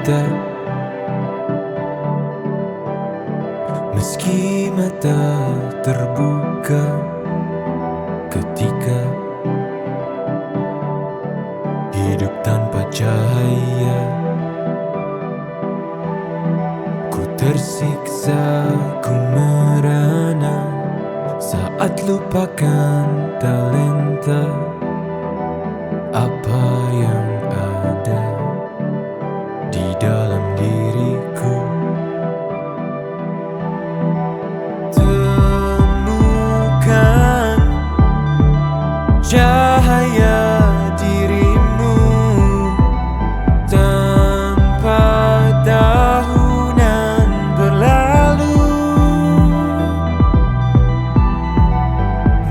kita. Meski mata terbuka ketika hidup tanpa cahaya, ku tersiksa, ku merana saat lupakan talenta apa yang ada di dalam diriku. Temukan cahaya dirimu tanpa tahunan berlalu,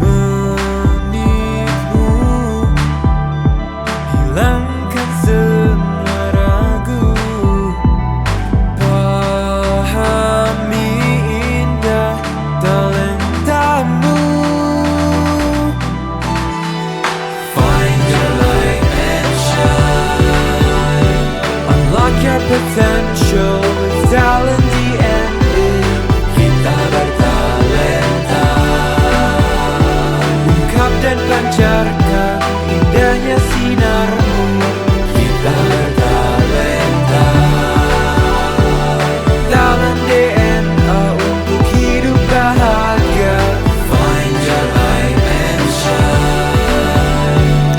menitmu hilangkan semua ragu, pahami indah talentamu. Find your light and shine, unlock your potential with talent DNA. Kita bertalenta, ungkap dan pancarkan indahnya sinarmu. Kita bertalenta, talent DNA untuk hidup bahagia. Find your light and shine,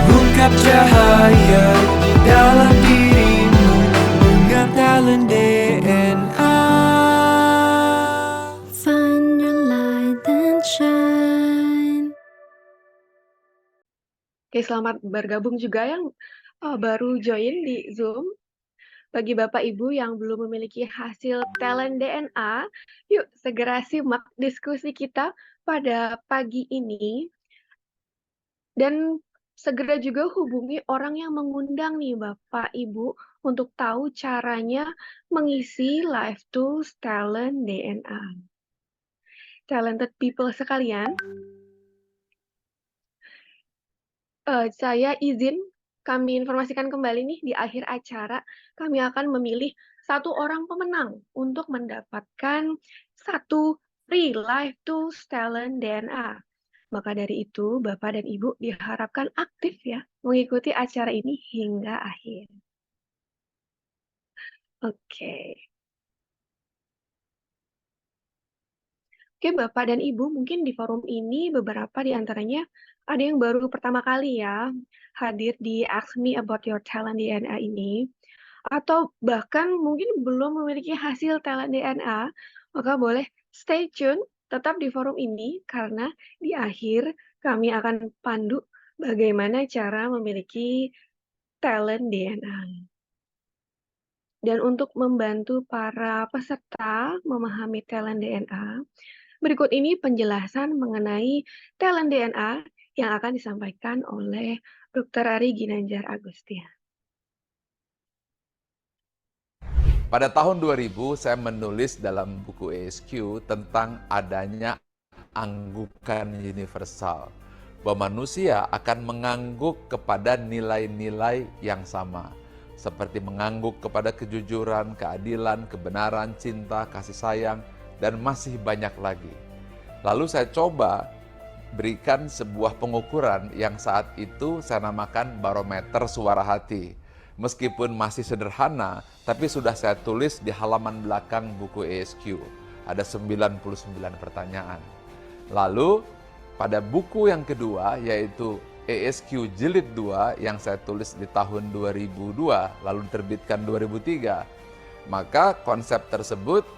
mengungkap cahaya di dalam dirimu dengan talent DNA. Find your light and shine. Oke, selamat bergabung juga yang baru join di Zoom. Bagi Bapak Ibu yang belum memiliki hasil talent DNA, yuk segera simak diskusi kita pada pagi ini. Dan segera juga hubungi orang yang mengundang nih Bapak Ibu untuk tahu caranya mengisi Live Tools Talent DNA. Talented people sekalian, saya izin kami informasikan kembali nih di akhir acara, kami akan memilih satu orang pemenang untuk mendapatkan satu free Live Tools Talent DNA. Maka dari itu, Bapak dan Ibu diharapkan aktif ya, mengikuti acara ini hingga akhir. Oke. Oke, Bapak dan Ibu, mungkin di forum ini beberapa di antaranya ada yang baru pertama kali ya hadir di Ask Me About Your Talent DNA ini, atau bahkan mungkin belum memiliki hasil talent DNA, maka boleh stay tune tetap di forum ini karena di akhir kami akan pandu bagaimana cara memiliki talent DNA. Dan untuk membantu para peserta memahami talent DNA, berikut ini penjelasan mengenai talent DNA yang akan disampaikan oleh Dr. Ari Ginanjar Agustia. Pada tahun 2000, saya menulis dalam buku ASQ tentang adanya anggukan universal, bahwa manusia akan mengangguk kepada nilai-nilai yang sama, seperti mengangguk kepada kejujuran, keadilan, kebenaran, cinta, kasih sayang, dan masih banyak lagi. Lalu saya coba berikan sebuah pengukuran yang saat itu saya namakan barometer suara hati. Meskipun masih sederhana, tapi sudah saya tulis di halaman belakang buku ASQ. Ada 99 pertanyaan. Lalu pada buku yang kedua, yaitu ASQ Jilid 2 yang saya tulis di tahun 2002, lalu diterbitkan 2003, maka konsep tersebut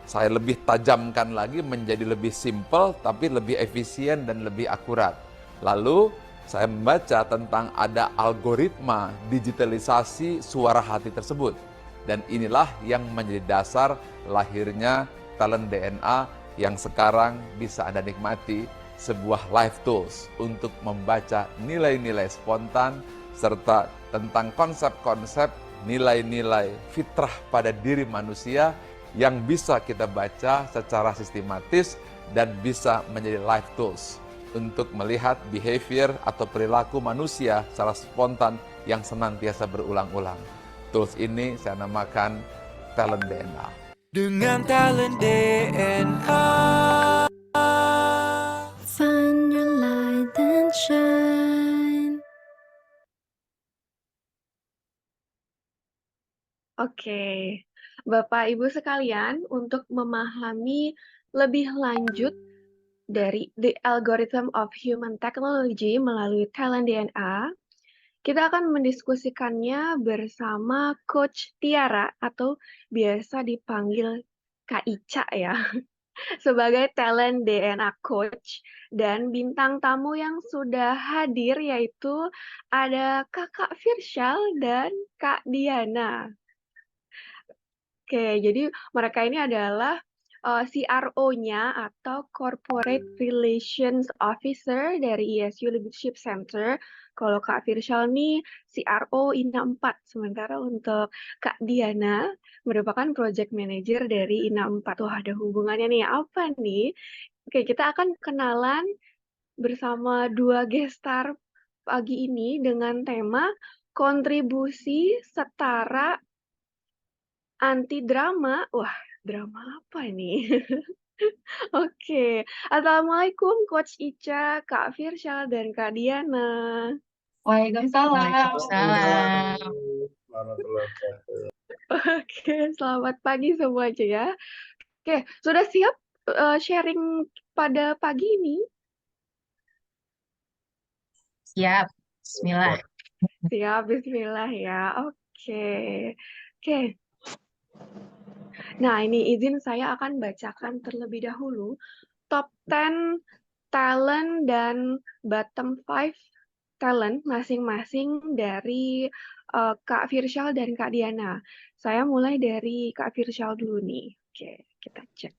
saya lebih tajamkan lagi menjadi lebih simpel, tapi lebih efisien dan lebih akurat. Lalu saya membaca tentang ada algoritma digitalisasi suara hati tersebut. Dan inilah yang menjadi dasar lahirnya talent DNA yang sekarang bisa Anda nikmati, sebuah live tools untuk membaca nilai-nilai spontan serta tentang konsep-konsep nilai-nilai fitrah pada diri manusia yang bisa kita baca secara sistematis dan bisa menjadi live tools untuk melihat behavior atau perilaku manusia secara spontan yang senantiasa berulang-ulang. Tools ini saya namakan Talent DNA. Dengan talent DNA. Find your light and shine. Oke, Bapak Ibu sekalian, untuk memahami lebih lanjut dari The Algorithm of Human Technology melalui Talent DNA, kita akan mendiskusikannya bersama Coach Tiara atau biasa dipanggil Kak Ica ya, sebagai Talent DNA Coach, dan bintang tamu yang sudah hadir yaitu ada Kakak Firsyal dan Kak Diana. Oke, jadi mereka ini adalah CRO-nya atau Corporate Relations Officer dari ESU Leadership Center. Kalau Kak Firsyal nih CRO INA 4, sementara untuk Kak Diana merupakan Project Manager dari INA 4. Wah, ada hubungannya nih. Apa nih? Oke, kita akan kenalan bersama dua gestar pagi ini dengan tema kontribusi setara anti drama. Wah, drama apa ini? Oke. Assalamualaikum Coach Ica, Kak Firsyal, dan Kak Diana. Waalaikumsalam. Oke, selamat pagi semuanya ya. Oke, sudah siap sharing pada pagi ini? Siap. Bismillah. Siap, bismillah ya. Oke. Oke. Nah, ini izin saya akan bacakan terlebih dahulu top 10 talent dan bottom 5 talent masing-masing dari Kak Firsyal dan Kak Diana. Saya mulai dari Kak Firsyal dulu nih. Oke, kita cek.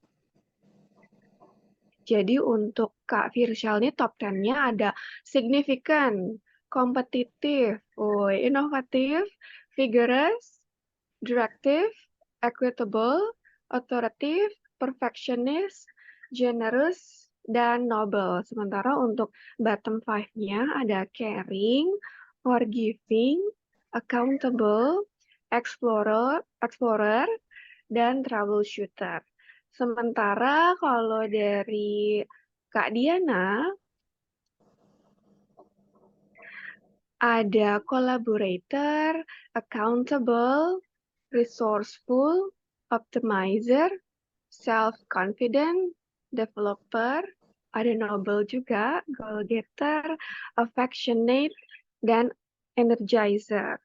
Jadi untuk Kak Firsyal nih top 10-nya ada significant, kompetitif, inovatif, vigorous, directive, equitable, authoritative, perfectionist, generous, dan noble. Sementara untuk bottom 5-nya ada caring, forgiving, accountable, explorer, dan troubleshooter. Sementara kalau dari Kak Diana, ada collaborator, accountable, resourceful, optimizer, self-confident, developer, ada noble juga, goal-getter, affectionate, dan energizer.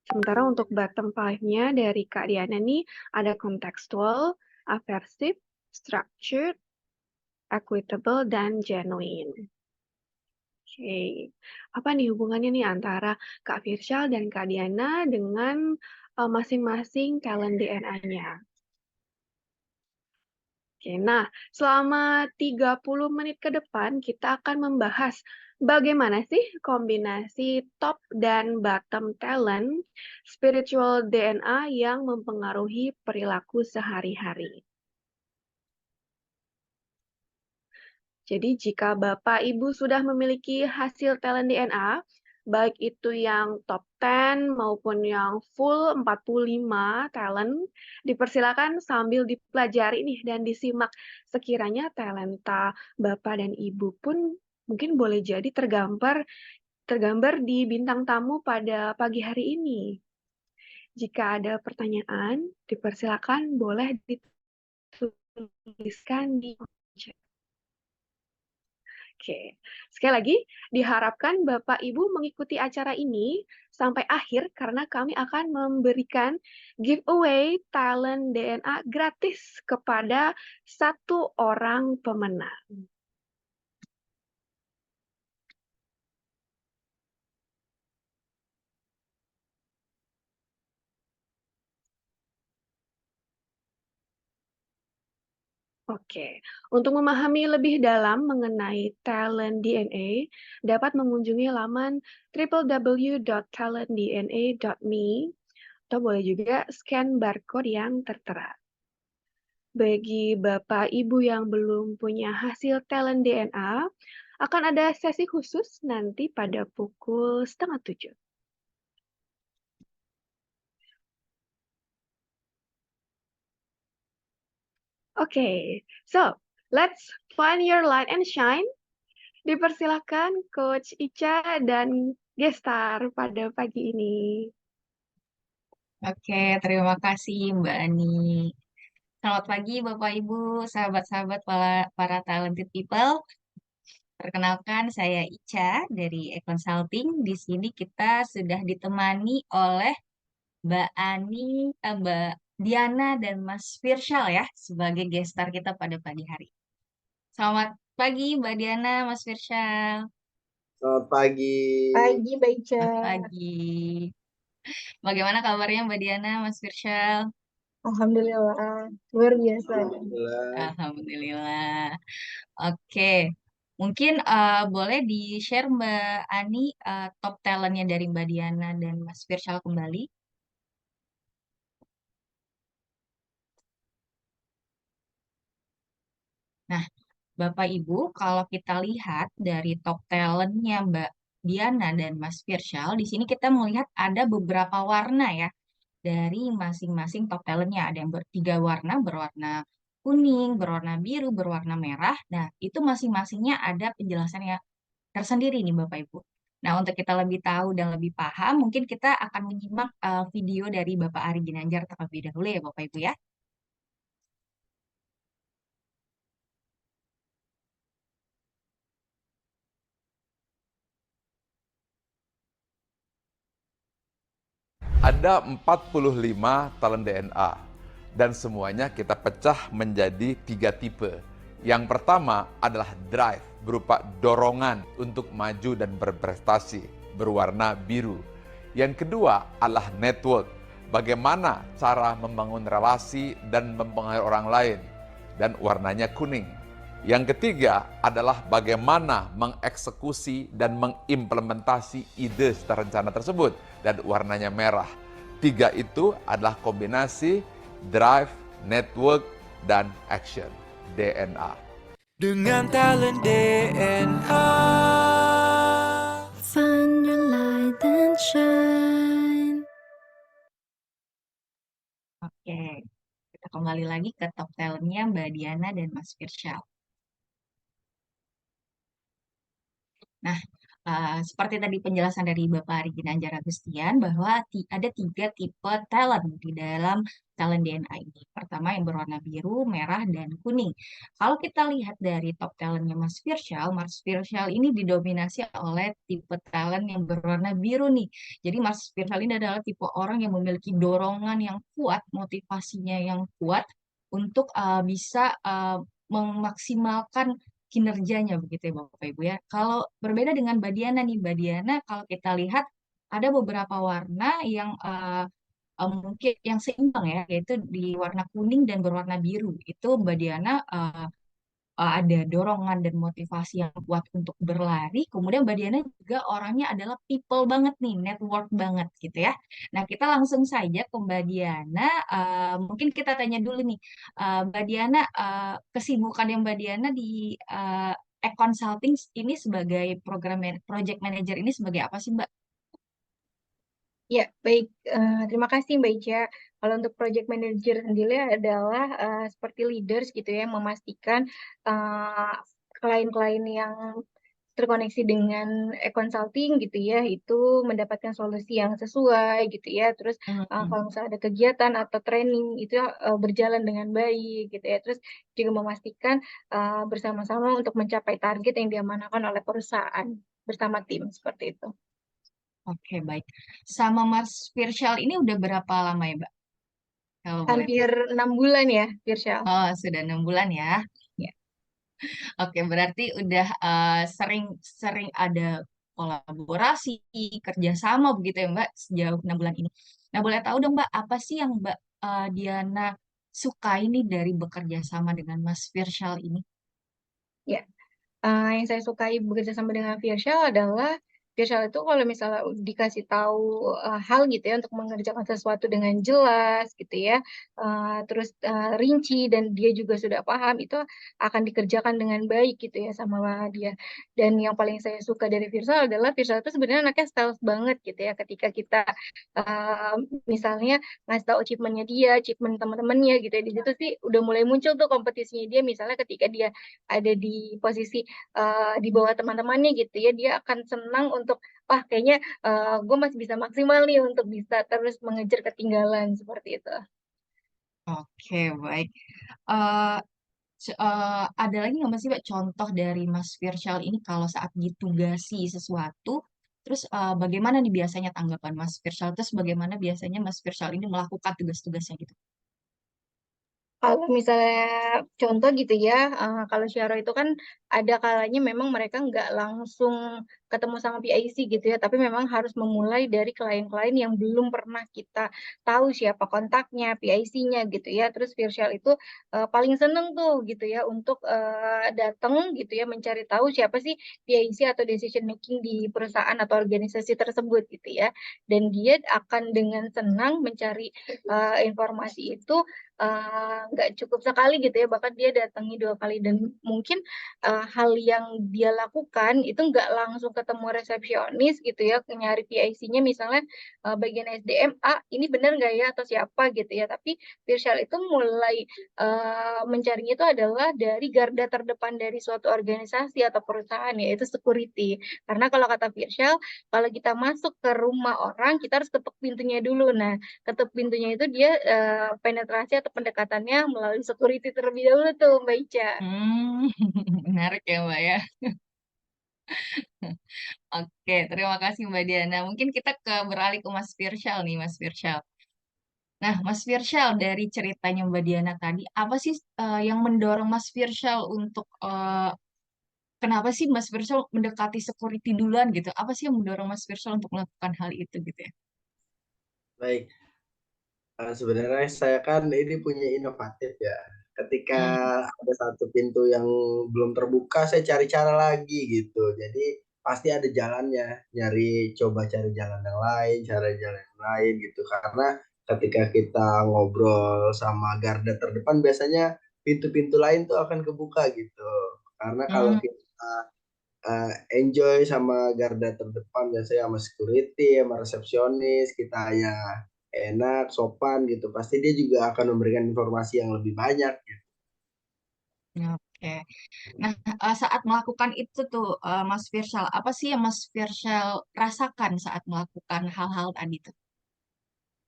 Sementara untuk bottom 5-nya dari Kak Diana nih ada contextual, aversive, structured, equitable, dan genuine. Oke, apa nih hubungannya nih antara Kak Firsyal dan Kak Diana dengan masing-masing talent DNA-nya? Oke, nah selama 30 menit ke depan kita akan membahas bagaimana sih kombinasi top dan bottom talent spiritual DNA yang mempengaruhi perilaku sehari-hari. Jadi jika Bapak Ibu sudah memiliki hasil talent DNA, baik itu yang top 10 maupun yang full 45 talent, dipersilakan sambil dipelajari nih dan disimak. Sekiranya talenta Bapak dan Ibu pun mungkin boleh jadi tergambar di bintang tamu pada pagi hari ini. Jika ada pertanyaan, dipersilakan boleh dituliskan di chat. Oke, sekali lagi diharapkan Bapak Ibu mengikuti acara ini sampai akhir karena kami akan memberikan giveaway talent DNA gratis kepada 1 orang pemenang. Oke, untuk memahami lebih dalam mengenai talent DNA, dapat mengunjungi laman www.talentdna.me atau boleh juga scan barcode yang tertera. Bagi Bapak Ibu yang belum punya hasil talent DNA, akan ada sesi khusus nanti pada pukul 6:30. Oke, so let's find your light and shine. Dipersilakan Coach Ica dan Gestar pada pagi ini. Oke, terima kasih Mbak Ani. Selamat pagi Bapak Ibu, sahabat-sahabat para talented people. Perkenalkan saya Ica dari E-Consulting. Di sini kita sudah ditemani oleh Mbak Ani, Mbak Diana dan Mas Firshal ya sebagai gestar kita pada pagi hari. Selamat pagi Mbak Diana, Mas Firshal. Selamat pagi. Pagi, Mbak Ica. Selamat pagi. Bagaimana kabarnya Mbak Diana, Mas Firshal? Alhamdulillah, luar biasa. Alhamdulillah. Alhamdulillah. Oke, mungkin boleh di-share Mbak Ani top talentnya dari Mbak Diana dan Mas Firshal kembali. Nah, Bapak Ibu, kalau kita lihat dari top talentnya Mbak Diana dan Mas Firshal, di sini kita melihat ada beberapa warna ya dari masing-masing top talentnya. Ada yang bertiga warna, berwarna kuning, berwarna biru, berwarna merah. Nah, itu masing-masingnya ada penjelasannya tersendiri nih Bapak Ibu. Nah, untuk kita lebih tahu dan lebih paham, mungkin kita akan menyimak video dari Bapak Ari Ginanjar terlebih dahulu ya Bapak Ibu ya. Ada 45 talent DNA dan semuanya kita pecah menjadi 3 tipe. Yang pertama adalah drive, berupa dorongan untuk maju dan berprestasi, berwarna biru. Yang kedua adalah network, bagaimana cara membangun relasi dan mempengaruhi orang lain, dan warnanya kuning. Yang ketiga adalah bagaimana mengeksekusi dan mengimplementasi ide rencana tersebut, dan warnanya merah. 3 itu adalah kombinasi drive, network, dan action, DNA. Dengan talent DNA. Find your light and shine. Oke, kita kembali lagi ke top talentnya Mbak Diana dan Mas Firshal. Nah, seperti tadi penjelasan dari Bapak Ari Ginanjar Agustian bahwa ada 3 tipe talent di dalam talent DNA ini. Pertama yang berwarna biru, merah, dan kuning. Kalau kita lihat dari top talentnya Mas Firshal ini didominasi oleh tipe talent yang berwarna biru nih. Jadi Mas Firshal ini adalah tipe orang yang memiliki dorongan yang kuat, motivasinya yang kuat untuk bisa memaksimalkan kinerjanya begitu ya Bapak Ibu ya. Kalau berbeda dengan Mbak Diana nih, Mbak Diana kalau kita lihat ada beberapa warna yang mungkin yang seimbang ya, yaitu di warna kuning dan berwarna biru. Itu Mbak Diana ada dorongan dan motivasi yang kuat untuk berlari. Kemudian Mbak Diana juga orangnya adalah people banget nih, network banget gitu ya. Nah, kita langsung saja ke Mbak Diana. Mungkin kita tanya dulu nih, Mbak Diana, kesibukan yang Mbak Diana di e-consulting ini sebagai project manager ini sebagai apa sih Mbak? Ya, baik. Terima kasih Mbak Ica. Kalau untuk project manager sendiri adalah seperti leaders gitu ya, memastikan eh, klien-klien yang terkoneksi dengan e-consulting gitu ya, itu mendapatkan solusi yang sesuai gitu ya. Terus kalau misalnya ada kegiatan atau training itu berjalan dengan baik gitu ya. Terus juga memastikan bersama-sama untuk mencapai target yang diamanahkan oleh perusahaan bersama tim seperti itu. Oke, baik. Sama Mas Firshal ini udah berapa lama ya Mbak? Kalau boleh. Hampir 6 bulan ya, Firshal. Oh, sudah 6 bulan ya. Ya. Oke, berarti udah sering ada kolaborasi, kerjasama begitu ya Mbak sejauh 6 bulan ini. Nah, boleh tahu dong Mbak, apa sih yang Mbak Diana suka ini dari bekerja sama dengan Mas Firshal ini? Ya, yang saya sukai bekerja sama dengan Firshal adalah Firshal itu kalau misalnya dikasih tahu hal gitu ya untuk mengerjakan sesuatu dengan jelas gitu ya, terus rinci dan dia juga sudah paham, itu akan dikerjakan dengan baik gitu ya sama dia. Dan yang paling saya suka dari Firshal adalah Firshal itu sebenarnya anaknya stealth banget gitu ya. Ketika kita misalnya ngasih tahu achievement-nya dia, achievement teman-temannya gitu ya, di situ sih udah mulai muncul tuh kompetisinya dia. Misalnya ketika dia ada di posisi di bawah teman-temannya gitu ya, dia akan senang untuk wah kayaknya gue masih bisa maksimal nih untuk bisa terus mengejar ketinggalan seperti itu. Oke, baik. Eh, ada lagi nggak sih Mbak contoh dari Mas Firshal ini kalau saat ditugasi sesuatu, terus bagaimana nih biasanya tanggapan Mas Firshal, terus bagaimana biasanya Mas Firshal ini melakukan tugas-tugasnya gitu? Kalau misalnya contoh gitu ya, kalau Syaro itu kan ada kalanya memang mereka nggak langsung ketemu sama PIC gitu ya, tapi memang harus memulai dari klien-klien yang belum pernah kita tahu siapa kontaknya, PIC-nya gitu ya. Terus Firshal itu paling seneng tuh gitu ya untuk datang gitu ya mencari tahu siapa sih PIC atau decision making di perusahaan atau organisasi tersebut gitu ya. Dan dia akan dengan senang mencari informasi itu nggak cukup sekali gitu ya, bahkan dia datangi 2 kali dan mungkin hal yang dia lakukan itu nggak langsung ketemu resepsionis gitu ya, nyari PIC-nya misalnya bagian SDM, ini benar nggak ya atau siapa gitu ya, tapi Firshal itu mulai mencarinya itu adalah dari garda terdepan dari suatu organisasi atau perusahaan yaitu security. Karena kalau kata Firshal, kalau kita masuk ke rumah orang kita harus ketuk pintunya dulu. Nah, ketuk pintunya itu dia penetrasi atau pendekatannya melalui security terlebih dahulu tuh Mbak Ica. Hmm, menarik ya Mbak ya. Oke, terima kasih Mbak Diana. Mungkin kita beralih ke Mas Firshal nih, Mas Firshal. Nah, Mas Firshal, dari ceritanya Mbak Diana tadi, apa sih yang mendorong Mas Firshal untuk kenapa sih Mas Firshal mendekati security duluan gitu? Apa sih yang mendorong Mas Firshal untuk melakukan hal itu gitu ya? Baik. Sebenarnya saya kan ini punya inovatif ya. Ketika Hmm. ada satu pintu yang belum terbuka, saya cari cara lagi gitu. Jadi pasti ada jalannya. Coba cari jalan yang lain, cara jalan yang lain gitu. Karena ketika kita ngobrol sama garda terdepan, biasanya pintu-pintu lain tuh akan kebuka gitu. Karena kalau Hmm. kita enjoy sama garda terdepan, biasanya sama security, sama resepsionis, kita ya enak, sopan gitu. Pasti dia juga akan memberikan informasi yang lebih banyak gitu. Oke. Nah, saat melakukan itu tuh, Mas Firshal, apa sih yang Mas Firshal rasakan saat melakukan hal-hal tadi tuh?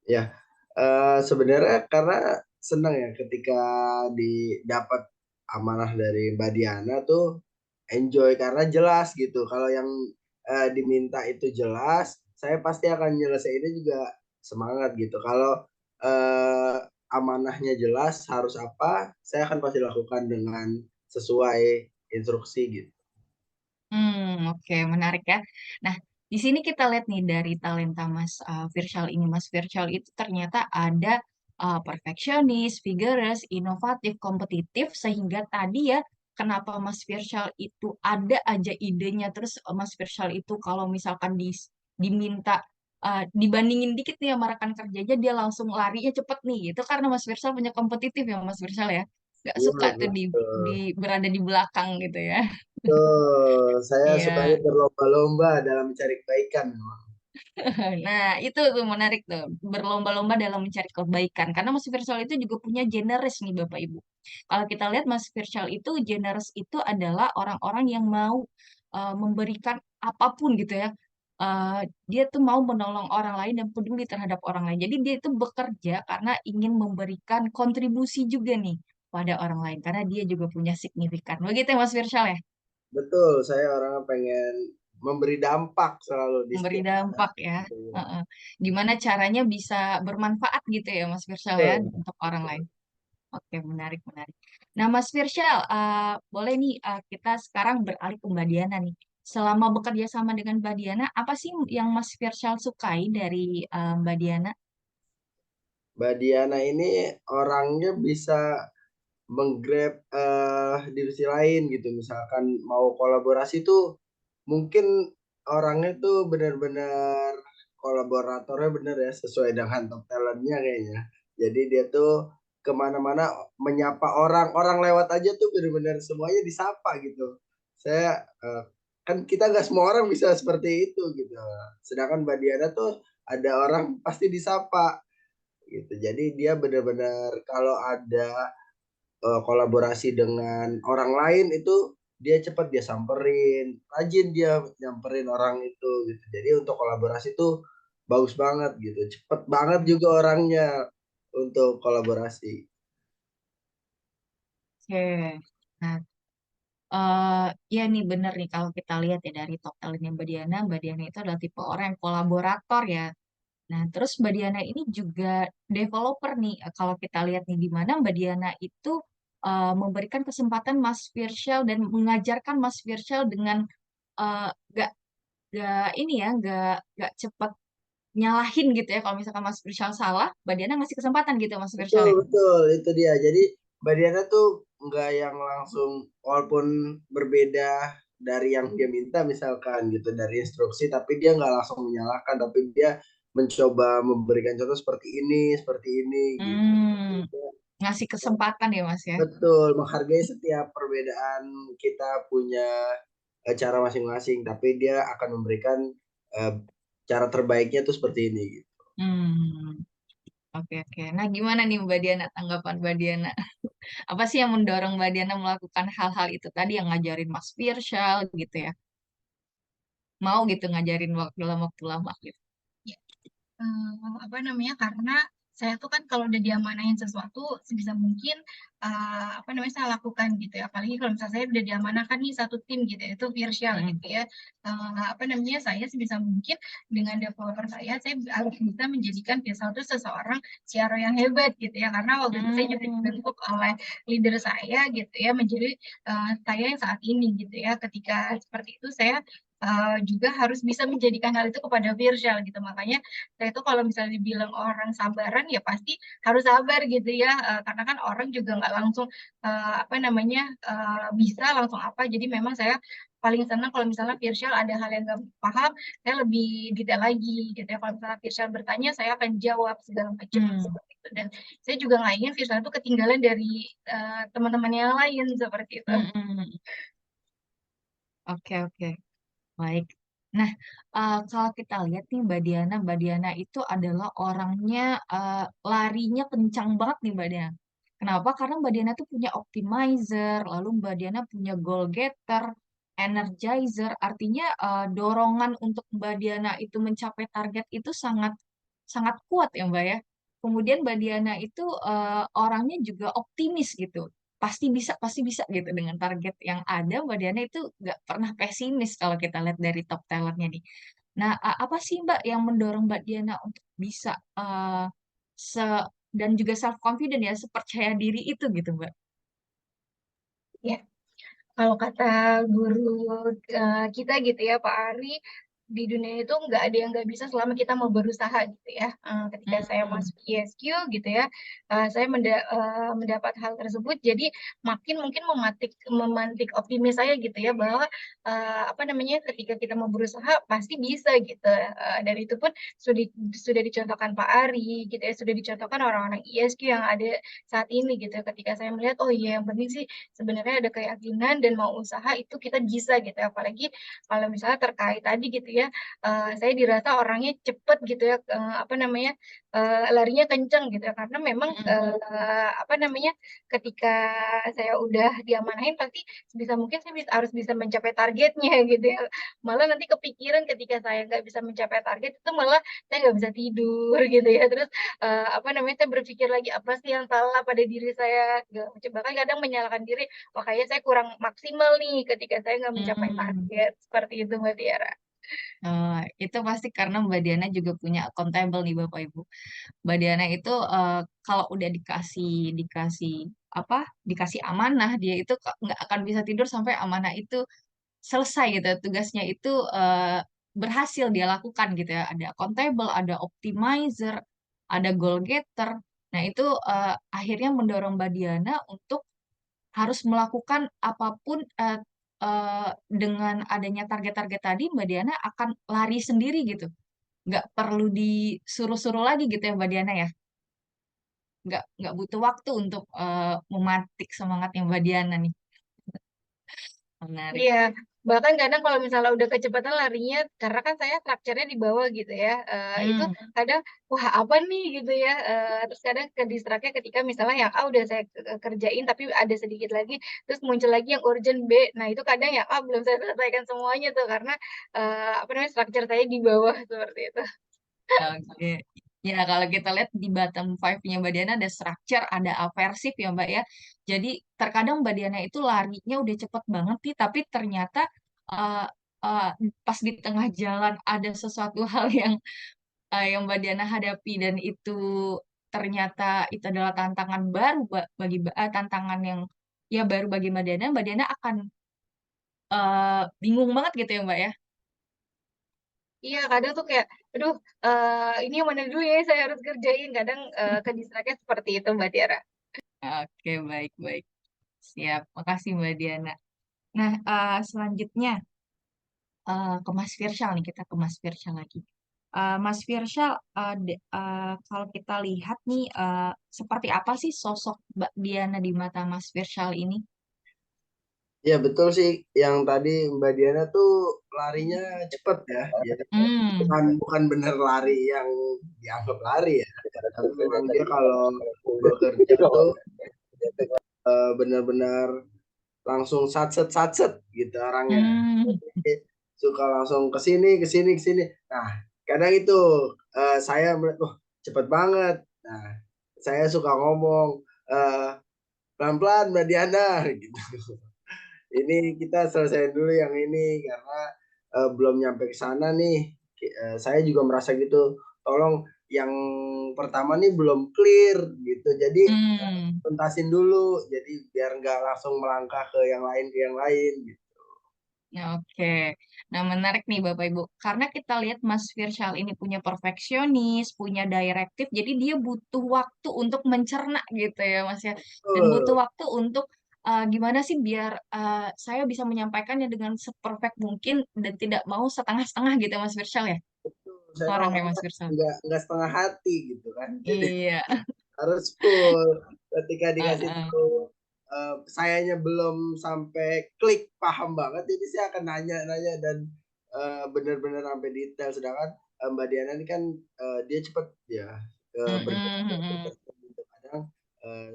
Ya, sebenarnya karena senang ya ketika didapat amanah dari Mbak Diana tuh enjoy karena jelas gitu. Kalau yang diminta itu jelas, saya pasti akan nyelesainnya juga semangat gitu. Kalau eh, amanahnya jelas harus apa, saya akan pasti lakukan dengan sesuai instruksi gitu. Oke, menarik ya. Nah, di sini kita lihat nih dari talenta Mas Firshal ini. Mas Firshal itu ternyata ada perfeksionis, vigorous, inovatif, kompetitif, sehingga tadi ya, kenapa Mas Firshal itu ada aja idenya, terus Mas Firshal itu kalau misalkan diminta dibandingin dikit nih sama rekan kerjanya, dia langsung larinya cepet nih. Itu karena Mas Firshal punya kompetitif ya, Mas Firshal ya. Gak Iya, suka tuh betul. berada di belakang gitu ya. Betul. Saya sukanya Iya. berlomba-lomba dalam mencari kebaikan memang. Nah, itu tuh menarik tuh, berlomba-lomba dalam mencari kebaikan. Karena Mas Firshal itu juga punya generous nih Bapak Ibu. Kalau kita lihat Mas Firshal itu generous itu adalah orang-orang yang mau memberikan apapun gitu ya. Dia tuh mau menolong orang lain dan peduli terhadap orang lain. Jadi dia itu bekerja karena ingin memberikan kontribusi juga nih pada orang lain. Karena dia juga punya signifikan. Begitu ya Mas Firshal ya? Betul, saya orangnya pengen memberi dampak selalu di Memberi setiap dampak orang ya. gitu. Heeh. Gimana caranya bisa bermanfaat gitu ya Mas Firsyal ya Betul. untuk orang lain. Oke, menarik, menarik. Nah Mas Firsyal, boleh nih kita sekarang beralih ke Mbak Diana nih. Selama bekerja sama dengan Mbak Diana, apa sih yang Mas Firsyal sukai dari Mbak Diana? Mbak Diana ini orangnya bisa menggrab divisi lain gitu. Misalkan mau kolaborasi tuh mungkin orangnya tuh bener-bener kolaboratornya bener ya, sesuai dengan top talentnya kayaknya. Jadi dia tuh kemana-mana menyapa orang, orang lewat aja tuh bener-bener semuanya disapa gitu. Saya kan kita nggak semua orang bisa seperti itu gitu. Sedangkan Mbak Diana tuh ada orang pasti disapa gitu. Jadi dia bener-bener kalau ada kolaborasi dengan orang lain itu dia cepat dia samperin, rajin dia nyamperin orang itu gitu. Jadi untuk kolaborasi tuh bagus banget gitu, cepet banget juga orangnya untuk kolaborasi. Oke. Nah, ya nih bener nih kalau kita lihat ya dari top talentnya Mbak Diana itu adalah tipe orang yang kolaborator ya. Nah, terus Mbak Diana ini juga developer nih. Kalau kita lihat nih di mana Mbak Diana itu memberikan kesempatan Mas Firshal dan mengajarkan Mas Firshal dengan eh, gak gak ini ya, gak cepat nyalahin gitu ya. Kalau misalkan Mas Firshal salah, Mbak Diana ngasih kesempatan gitu Mas Firshal Betul ya. betul, itu dia. Jadi Mbak Diana tuh nggak yang langsung walaupun berbeda dari yang dia minta misalkan gitu, dari instruksi, tapi dia nggak langsung menyalahkan, tapi dia mencoba memberikan contoh seperti ini gitu. Hmm, ngasih kesempatan ya Mas ya. Betul, menghargai setiap perbedaan kita punya cara masing-masing, tapi dia akan memberikan eh, cara terbaiknya tuh seperti ini gitu. Hmm, oke oke. Nah, gimana nih Mbak Diana tanggapan Mbak Diana? Apa sih yang mendorong Mbak Diana melakukan hal-hal itu tadi yang ngajarin Mas Firshal gitu ya? Mau gitu ngajarin dalam waktu lama gitu. Ya, apa namanya, karena saya tuh kan kalau udah diamanahin sesuatu sebisa mungkin apa namanya saya lakukan gitu ya, apalagi kalau misalnya saya udah diamanahkan nih satu tim gitu ya, itu virtual Mm-mm. gitu ya. Apa namanya, saya sebisa mungkin dengan developer saya harus bisa menjadikan virtual itu seseorang CRO yang hebat gitu ya, karena waktu itu saya juga Hmm. dibentuk oleh leader saya gitu ya, menjadi saya yang saat ini gitu ya. Ketika seperti itu saya juga harus bisa menjadikan hal itu kepada virtual gitu. Makanya saya itu kalau misalnya dibilang orang sabaran ya pasti harus sabar gitu ya. Karena kan orang juga nggak langsung apa namanya bisa langsung apa. Jadi memang saya paling senang kalau misalnya virtual ada hal yang nggak paham, saya lebih detail lagi gitu ya. Kalau misalnya virtual bertanya, saya akan jawab segala macam Hmm. seperti itu. Dan saya juga nggak ingin virtual itu ketinggalan dari teman-teman yang lain seperti itu. Mm-mm. Oke oke. Baik. Nah, kalau kita lihat nih Mbak Diana itu adalah orangnya larinya kencang banget nih Mbak Diana. Kenapa? Karena Mbak Diana tuh punya optimizer, lalu Mbak Diana punya goal getter, energizer. Artinya dorongan untuk Mbak Diana itu mencapai target itu sangat sangat kuat ya Mbak ya. Kemudian Mbak Diana itu orangnya juga optimis gitu, pasti bisa gitu dengan target yang ada. Mbak Diana itu nggak pernah pesimis kalau kita lihat dari top talentnya nih. Nah, apa sih Mbak yang mendorong Mbak Diana untuk bisa se dan juga self confident ya, sepercaya diri itu gitu Mbak? Ya, kalau kata guru kita gitu ya, Pak Ari, di dunia itu nggak ada yang nggak bisa selama kita mau berusaha gitu ya. Ketika saya Hmm. masuk ISQ gitu ya, saya mendapat hal tersebut, jadi makin mungkin memantik optimis saya gitu ya, bahwa apa namanya, ketika kita mau berusaha pasti bisa gitu. Dan itu pun sudah dicontohkan Pak Ari gitu ya, sudah dicontohkan orang-orang ISQ yang ada saat ini gitu. Ketika saya melihat, oh iya yang penting sih sebenarnya ada keyakinan dan mau usaha itu kita bisa gitu ya. Apalagi kalau misalnya terkait tadi gitu ya, saya dirasa orangnya cepet gitu ya, apa namanya, larinya kenceng gitu ya, karena memang Mm-mm. apa namanya, ketika saya udah diamanahin pasti sebisa mungkin saya harus bisa mencapai targetnya gitu ya. Malah nanti kepikiran ketika saya nggak bisa mencapai target itu malah saya nggak bisa tidur gitu ya. Terus apa namanya, saya berpikir lagi apa sih yang salah pada diri saya segala macam. Bahkan kadang menyalahkan diri, wah kayaknya saya kurang maksimal nih ketika saya nggak mencapai Hmm. target seperti itu Mbak Tiara. Itu pasti karena Mbak Diana juga punya accountable nih Bapak Ibu. Mbak Diana itu kalau udah dikasih apa dikasih amanah, dia itu nggak akan bisa tidur sampai amanah itu selesai gitu, tugasnya itu berhasil dia lakukan gitu ya. Ada accountable, ada optimizer, ada goal getter. Nah itu akhirnya mendorong Mbak Diana untuk harus melakukan apapun dengan adanya target-target tadi Mbak Diana akan lari sendiri gitu. Nggak perlu disuruh-suruh lagi gitu ya Mbak Diana ya. Nggak butuh waktu untuk mematik semangatnya Mbak Diana nih. Menarik. Iya, bahkan kadang kalau misalnya udah kecepatan larinya, karena kan saya traktirnya di bawah gitu ya, itu Hmm. kadang, wah apa nih gitu ya, terus kadang ke distract-nya ketika misalnya yang A udah saya kerjain tapi ada sedikit lagi, terus muncul lagi yang urgent B, nah itu kadang yang A belum saya selesaikan semuanya tuh karena apa namanya structure saya di bawah seperti itu. Oke. Ya, kalau kita lihat di bottom five-nya Mbak Diana ada structure, ada aversif ya Mbak ya. Jadi terkadang Mbak Diana itu larinya udah cepet banget nih, tapi ternyata uh, uh, pas di tengah jalan ada sesuatu hal yang Mbak Diana hadapi dan itu ternyata itu adalah tantangan baru tantangan yang ya baru bagi Mbak Diana akan bingung banget gitu ya Mbak ya. Iya, kadang tuh kayak, aduh, ini yang mana dulu ya saya harus kerjain, kadang ke distract-nya seperti itu Mbak Tiara. Oke, baik-baik. Siap, makasih Mbak Diana. Nah, selanjutnya ke Mas Firsyal nih, kita ke Mas Firsyal lagi. Mas Firsyal, kalau kita lihat nih, seperti apa sih sosok Mbak Diana di mata Mas Firsyal ini? Ya betul sih yang tadi Mbak Diana tuh larinya cepet ya. Jadi Hmm, bukan bener lari yang dianggap lari ya. Tapi memang dia kalau bekerja tuh benar-benar langsung satset gitu orangnya. hmm, Suka langsung ke sini ke sini ke sini. Nah, kadang itu saya melihat, wah cepet banget. Nah, saya suka ngomong pelan-pelan Mbak Diana gitu. Ini kita selesai dulu yang ini karena belum nyampe ke sana nih. Saya juga merasa gitu. Tolong yang pertama nih belum clear gitu. Jadi hmm. tuntasin dulu. Jadi biar nggak langsung melangkah ke yang lain gitu. Ya, oke. Nah, menarik nih Bapak Ibu. Karena kita lihat Mas Firsyal ini punya perfeksionis, punya direktif, jadi dia butuh waktu untuk mencerna gitu ya Mas ya. Dan butuh Betul, waktu untuk gimana sih biar saya bisa menyampaikannya dengan seperfect mungkin dan tidak mau setengah-setengah gitu ya Mas Firsyal ya. betul. Saya Orangnya Mas orangnya Firsyal. nggak setengah hati gitu kan. Jadi Iya. harus full. Ketika dikasih Heeh. tahu sayanya belum sampai klik paham banget, jadi saya akan nanya-nanya dan benar-benar sampai detail. Sedangkan Mbak Diana ini kan dia cepet ya Mm-mm, bergerak. mm-mm. Kadang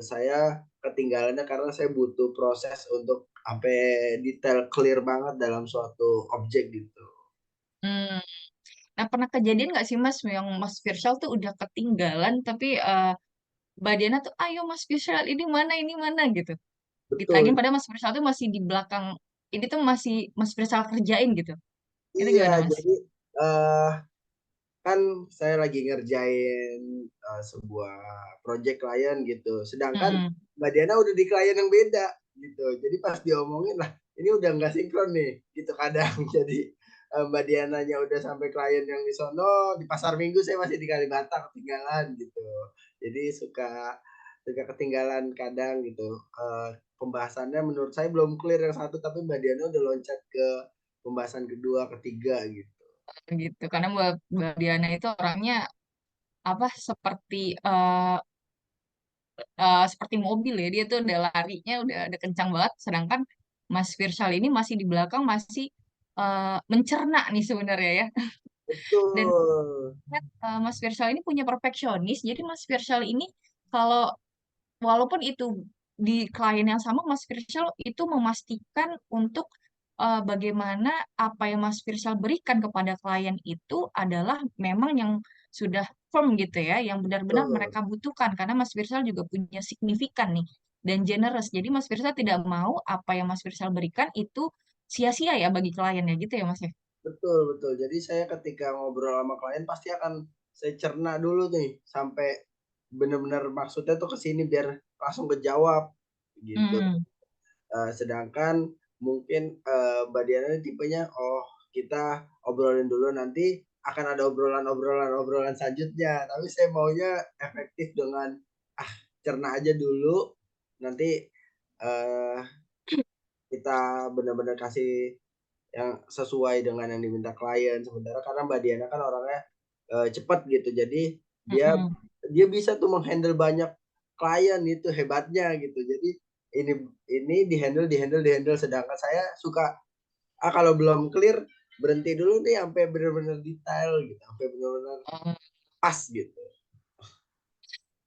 saya ketinggalannya karena saya butuh proses untuk sampai detail clear banget dalam suatu objek gitu. Hmm. Nah, pernah kejadian nggak sih Mas yang Mas Firsyal tuh udah ketinggalan tapi Mbak Diana tuh, ayo Mas Firsyal, ini mana gitu. Ditanyain Betul. padahal Mas Firsyal tuh masih di belakang, ini tuh masih Mas Firsyal kerjain gitu. Itu Iya, gimana Mas? jadi eh kan saya lagi ngerjain sebuah project klien gitu. Sedangkan Mm-mm. Mbak Diana udah di klien yang beda gitu. Jadi pas diomongin lah, ini udah nggak sinkron nih gitu kadang. Jadi Mbak Diananya udah sampai klien yang di sono, di pasar Minggu saya masih di Kalibata ketinggalan gitu. Jadi suka suka ketinggalan kadang gitu. Pembahasannya menurut saya belum clear yang satu, tapi Mbak Diana udah loncat ke pembahasan kedua, ketiga gitu. Gitu. Karena Mbak Diana itu orangnya apa seperti mobil ya. Dia tuh udah larinya udah kencang banget. Sedangkan Mas Firsyal ini masih di belakang masih mencerna nih sebenarnya ya. Dan Betul. Mas Firsyal ini punya perfeksionis. Jadi Mas Firsyal ini kalau walaupun itu di klien yang sama, Mas Firsyal itu memastikan untuk bagaimana apa yang Mas Firsyal berikan kepada klien itu adalah memang yang sudah firm gitu ya, yang benar-benar Betul. mereka butuhkan karena Mas Firsyal juga punya signifikan nih dan generous. Jadi Mas Firsyal tidak mau apa yang Mas Firsyal berikan itu sia-sia ya bagi kliennya gitu ya Mas ya. Betul, betul. Jadi saya ketika ngobrol sama klien pasti akan saya cerna dulu nih sampai benar-benar maksudnya tuh ke sini biar langsung kejawab gitu. Hmm, Sedangkan mungkin Mbak Diana ini tipenya oh kita obrolin dulu nanti akan ada obrolan selanjutnya. Tapi saya maunya efektif dengan cerna aja dulu nanti eh kita benar-benar kasih yang sesuai dengan yang diminta klien. Sementara karena Mbak Diana kan orangnya, cepet gitu, jadi dia Mm-mm. dia bisa tuh meng-handle banyak klien, itu hebatnya gitu. Jadi ini di-handle, sedangkan saya suka, kalau belum clear berhenti dulu nih sampai benar-benar detail gitu, sampai benar-benar Oh. pas gitu.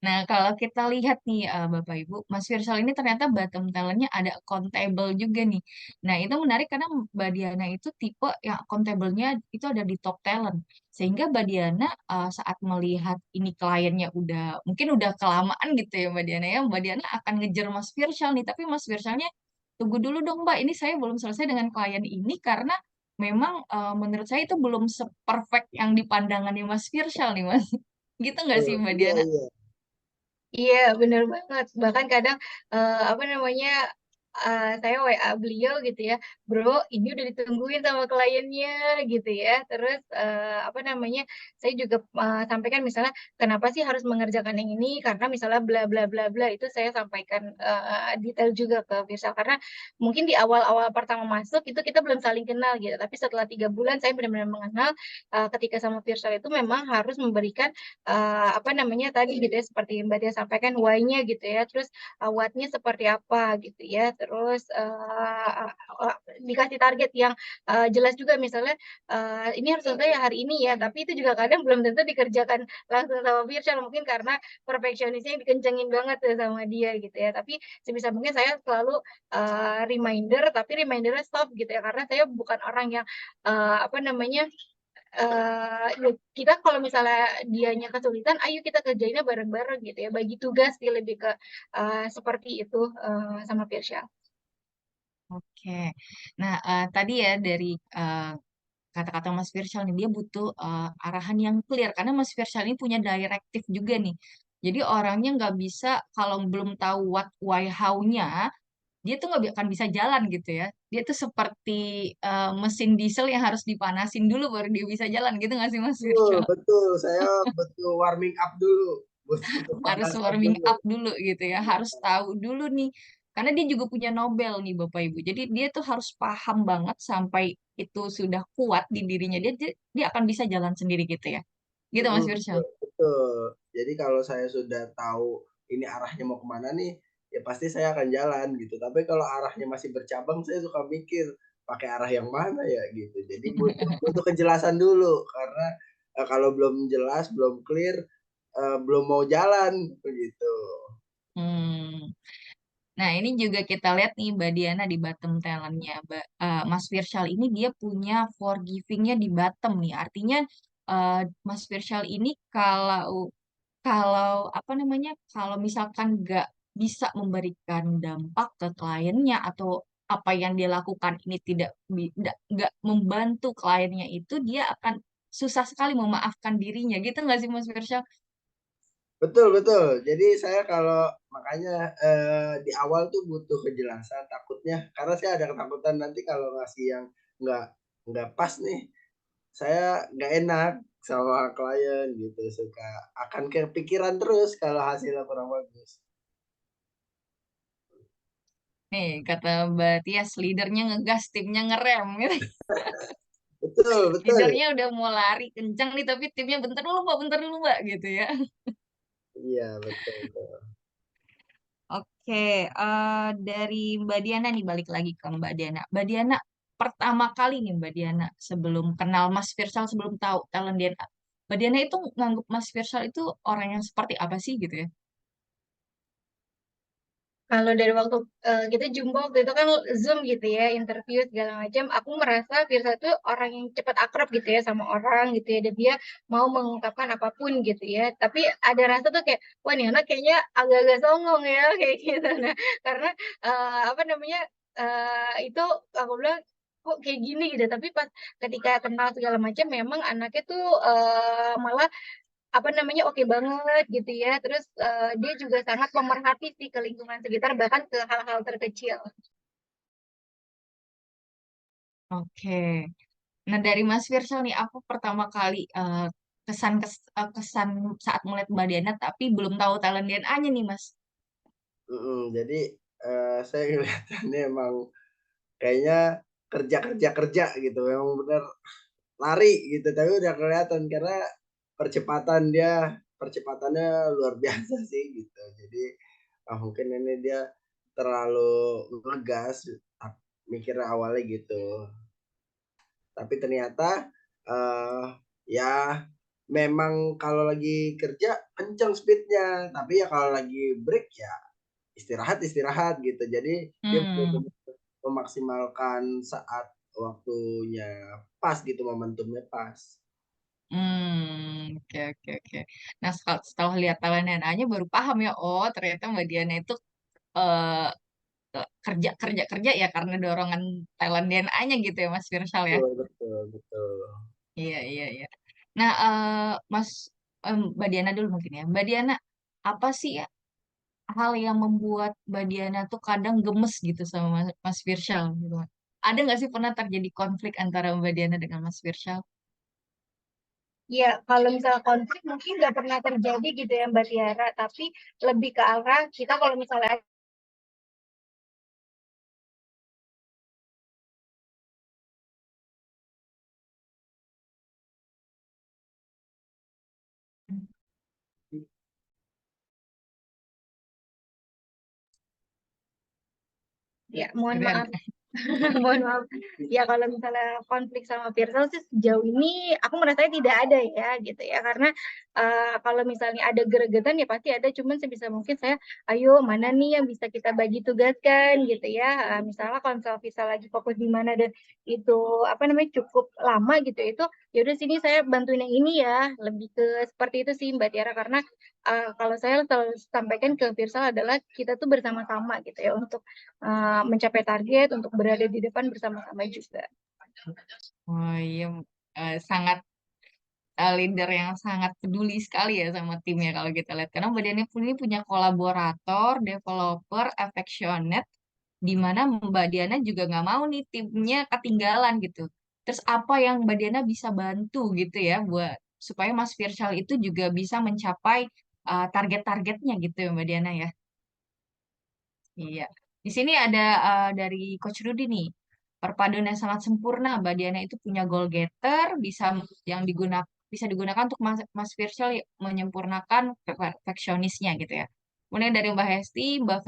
Nah, kalau kita lihat nih, Bapak Ibu, Mas Firsal ini ternyata bottom talent-nya ada accountable juga nih. Nah, itu menarik karena Mbak Diana itu tipe yang accountable-nya itu ada di top talent. Sehingga Mbak Diana saat melihat ini kliennya mungkin udah kelamaan gitu ya Mbak Diana ya, Mbak Diana akan ngejar Mas Firsal nih, tapi Mas Firsalnya tunggu dulu dong Mbak, ini saya belum selesai dengan klien ini karena memang menurut saya itu belum seperfect yang di pandangannya Mas Firsal nih Mas. Gitu nggak sih Mbak Iya Diana? iya. Iya, bener banget. Bahkan kadang, apa namanya, saya WA beliau gitu ya, "Bro, ini udah ditungguin sama kliennya," gitu ya. Terus, apa namanya, saya juga, sampaikan misalnya, "Kenapa sih harus mengerjakan yang ini?" Karena misalnya bla bla bla bla, itu saya sampaikan, detail juga ke Firsa. Karena mungkin di awal-awal pertama masuk, itu kita belum saling kenal gitu, tapi setelah 3 bulan saya benar-benar mengenal, ketika sama Firsa itu memang harus memberikan apa namanya tadi gitu ya, seperti Mbak Tia sampaikan why-nya gitu ya, terus, what-nya seperti apa gitu ya, terus, dikasih target yang, jelas juga misalnya, ini harus selesai ya hari ini ya, tapi itu juga kadang belum tentu dikerjakan langsung sama Virsyal, mungkin karena perfeksionisnya dikencengin banget tuh sama dia gitu ya. Tapi sebisa mungkin saya selalu, reminder, tapi reminder-nya soft gitu ya, karena saya bukan orang yang, apa namanya, ya kita kalau misalnya dianya kesulitan, ayo kita kerjainnya bareng-bareng gitu ya, bagi tugas sih lebih ke, seperti itu, sama Pirsya. Oke. Nah, tadi ya dari eh, kata-kata Mas Firshal nih, dia butuh arahan yang clear karena Mas Firshal ini punya direktif juga nih. Jadi orangnya nggak bisa kalau belum tahu what, why, how-nya, dia tuh nggak akan bisa jalan gitu ya. Dia tuh seperti mesin diesel yang harus dipanasin dulu baru dia bisa jalan gitu nggak sih Mas Betul Firshal? betul, saya butuh warming up dulu, butuh Harus pemanasan warming dulu. up dulu gitu ya, harus tahu dulu nih. Karena dia juga punya Nobel nih Bapak Ibu. Jadi dia tuh harus paham banget sampai itu sudah kuat di dirinya dia akan bisa jalan sendiri gitu ya. Gitu Mas Firsyal. Betul betul. Jadi kalau saya sudah tahu ini arahnya mau kemana nih, ya pasti saya akan jalan gitu. Tapi kalau arahnya masih bercabang, saya suka mikir, pakai arah yang mana ya gitu. Jadi butuh butuh kejelasan dulu karena, kalau belum jelas, belum clear, belum mau jalan begitu. Hmm. Nah, ini juga kita lihat nih Mbak Diana di bottom talentnya. Mas Firsyal ini dia punya forgiving-nya di bottom nih. Artinya Mas Firsyal ini kalau kalau apa namanya kalau misalkan nggak bisa memberikan dampak ke kliennya atau apa yang dia lakukan ini nggak membantu kliennya itu dia akan susah sekali memaafkan dirinya gitu nggak sih Mas Firsyal? Betul betul. Jadi saya kalau makanya, di awal tuh butuh kejelasan, takutnya karena saya ada ketakutan nanti kalau ngasih yang nggak nggak pas nih, saya nggak enak sama klien gitu, suka akan kepikiran terus kalau hasilnya kurang bagus. Nih kata Mbak Tias leadernya ngegas timnya ngerem gitu. Betul betul. Leadernya udah mau lari kencang nih tapi timnya bentar dulu mbak gitu ya. Iya betul tuh. Oke, dari Mbak Diana nih balik lagi ke Mbak Diana. Mbak Diana pertama kali nih Mbak Diana sebelum kenal Mas Firsal sebelum tahu talent DNA. Mbak Diana itu nganggap Mas Firsal itu orang yang seperti apa sih gitu ya? Kalau dari waktu, kita jumpa waktu itu kan Zoom gitu ya, interview segala macam, aku merasa Firsa itu orang yang cepat akrab gitu ya sama orang gitu ya, dan dia mau mengungkapkan apapun gitu ya. Tapi ada rasa tuh kayak, "Wah nih anak kayaknya agak-agak songong ya," kayak gitu. Nah, karena, apa namanya, itu aku bilang, "Kok kayak gini?" Gitu. Tapi pas ketika kenal segala macam memang anaknya tuh, malah apa namanya, oke banget gitu ya, terus, dia juga sangat pemerhati sih ke lingkungan sekitar, bahkan ke hal-hal terkecil. Oke. Nah dari Mas Firsal nih apa pertama kali kesan saat melihat Mbak Diana tapi belum tahu talent DNA-nya nih Mas? Jadi, saya ngeliatannya emang kayaknya kerja gitu, memang bener lari gitu, tapi udah kelihatan karena percepatannya luar biasa sih gitu. Jadi, mungkin ini dia terlalu ngegas, mikirnya awalnya gitu. Tapi ternyata, eee, ya memang kalau lagi kerja kenceng speed-nya, tapi ya kalau lagi break ya istirahat gitu. Jadi dia Hmm. bener-bener memaksimalkan saat waktunya pas gitu, momentumnya pas. Oke, oke, oke. Nah, setelah lihat talent DNA-nya baru paham ya, oh ternyata Mbak Diana itu eh, kerja kerja kerja ya karena dorongan talent DNA-nya gitu ya Mas Firshal ya. Betul betul betul. Iya, iya, iya. Nah, Mas Mbak Diana dulu mungkin ya. Mbak Diana, apa sih ya hal yang membuat Mbak Diana tuh kadang gemes gitu sama Mas Firshal gitu? Ada nggak sih pernah terjadi konflik antara Mbak Diana dengan Mas Firshal? Ya, kalau misalnya konflik mungkin nggak pernah terjadi gitu ya Mbak Tiara, tapi lebih ke arah kita kalau misalnya ya mohon Gitu ya. maaf. Mohon maaf. Ya kalau misalnya konflik sama Firza sih sejauh ini aku merasanya tidak ada ya gitu ya karena kalau misalnya ada gregetan ya pasti ada cuman sebisa mungkin saya ayo mana nih yang bisa kita bagi tugaskan gitu ya. Misalnya kalau misalnya Firza lagi fokus di mana dan itu apa namanya cukup lama gitu itu ya udah sini saya bantuin yang ini ya lebih ke seperti itu sih Mbak Tiara karena kalau saya selalu sampaikan ke Firza adalah kita tuh bersama-sama gitu ya untuk mencapai target untuk berada di depan bersama-sama juga. Oh iya, sangat leader yang sangat peduli sekali ya sama timnya kalau kita lihat. Karena Mbak Diana pun ini punya kolaborator, developer, affectionate, di mana Mbak Diana juga nggak mau nih timnya ketinggalan gitu. Terus apa yang Mbak Diana bisa bantu gitu ya buat supaya Mas Firshal itu juga bisa mencapai target-targetnya gitu ya Mbak Diana ya. Iya. Di sini ada dari Coach Rudy nih. Perpaduan yang sangat sempurna. Mbak Diana itu punya goal getter, bisa digunakan untuk Mas Firshal menyempurnakan perfeksionisnya gitu ya. Kemudian dari Mbak Hesti, Mas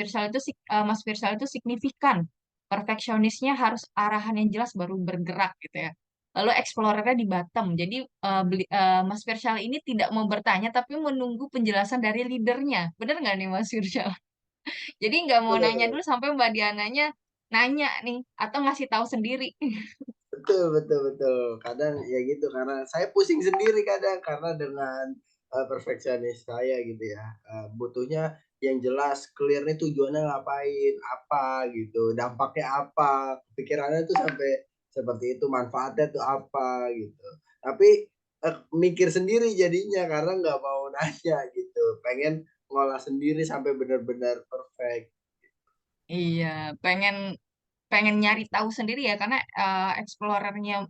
Firshal itu signifikan. Perfeksionisnya harus arahan yang jelas baru bergerak gitu ya. Lalu explorernya di bottom. Jadi Mas Firshal ini tidak mau bertanya tapi menunggu penjelasan dari leadernya. Benar nggak nih Mas Firshal? Jadi nggak mau nanya Betul dulu sampai Mbak Diananya nanya nih atau ngasih tahu sendiri. betul betul betul. Kadang ya gitu karena saya pusing sendiri kadang karena dengan, perfeksionis saya gitu ya, butuhnya yang jelas clear nih tujuannya ngapain, apa gitu, dampaknya apa, pikirannya tuh sampai seperti itu, manfaatnya tuh apa gitu. Tapi, mikir sendiri jadinya karena nggak mau nanya gitu, pengen ngolah sendiri sampai benar-benar perfect. Iya, pengen pengen nyari tahu sendiri ya karena explorernya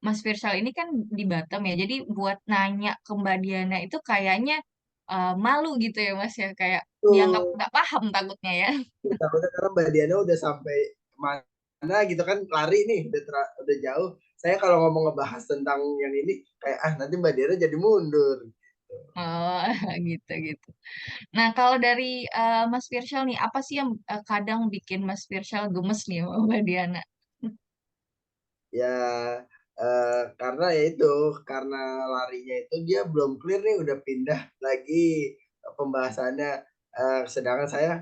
Mas Firsal ini kan di Batam ya. Jadi buat nanya ke Mbak Diana itu kayaknya malu gitu ya Mas ya kayak dianggap Tuh. nggak paham takutnya ya. Takutnya karena Mbak Diana udah sampai mana gitu kan, lari nih, udah jauh. Saya kalau ngomong ngebahas tentang yang ini, kayak, nanti Mbak Diana jadi mundur, gitu. Oh, gitu gitu. Nah, kalau dari Mas Firshal nih, apa sih yang kadang bikin Mas Firshal gemes nih sama Mbak Diana? Ya, karena ya itu, karena larinya itu dia belum clear nih, udah pindah lagi, pembahasannya, sedangkan saya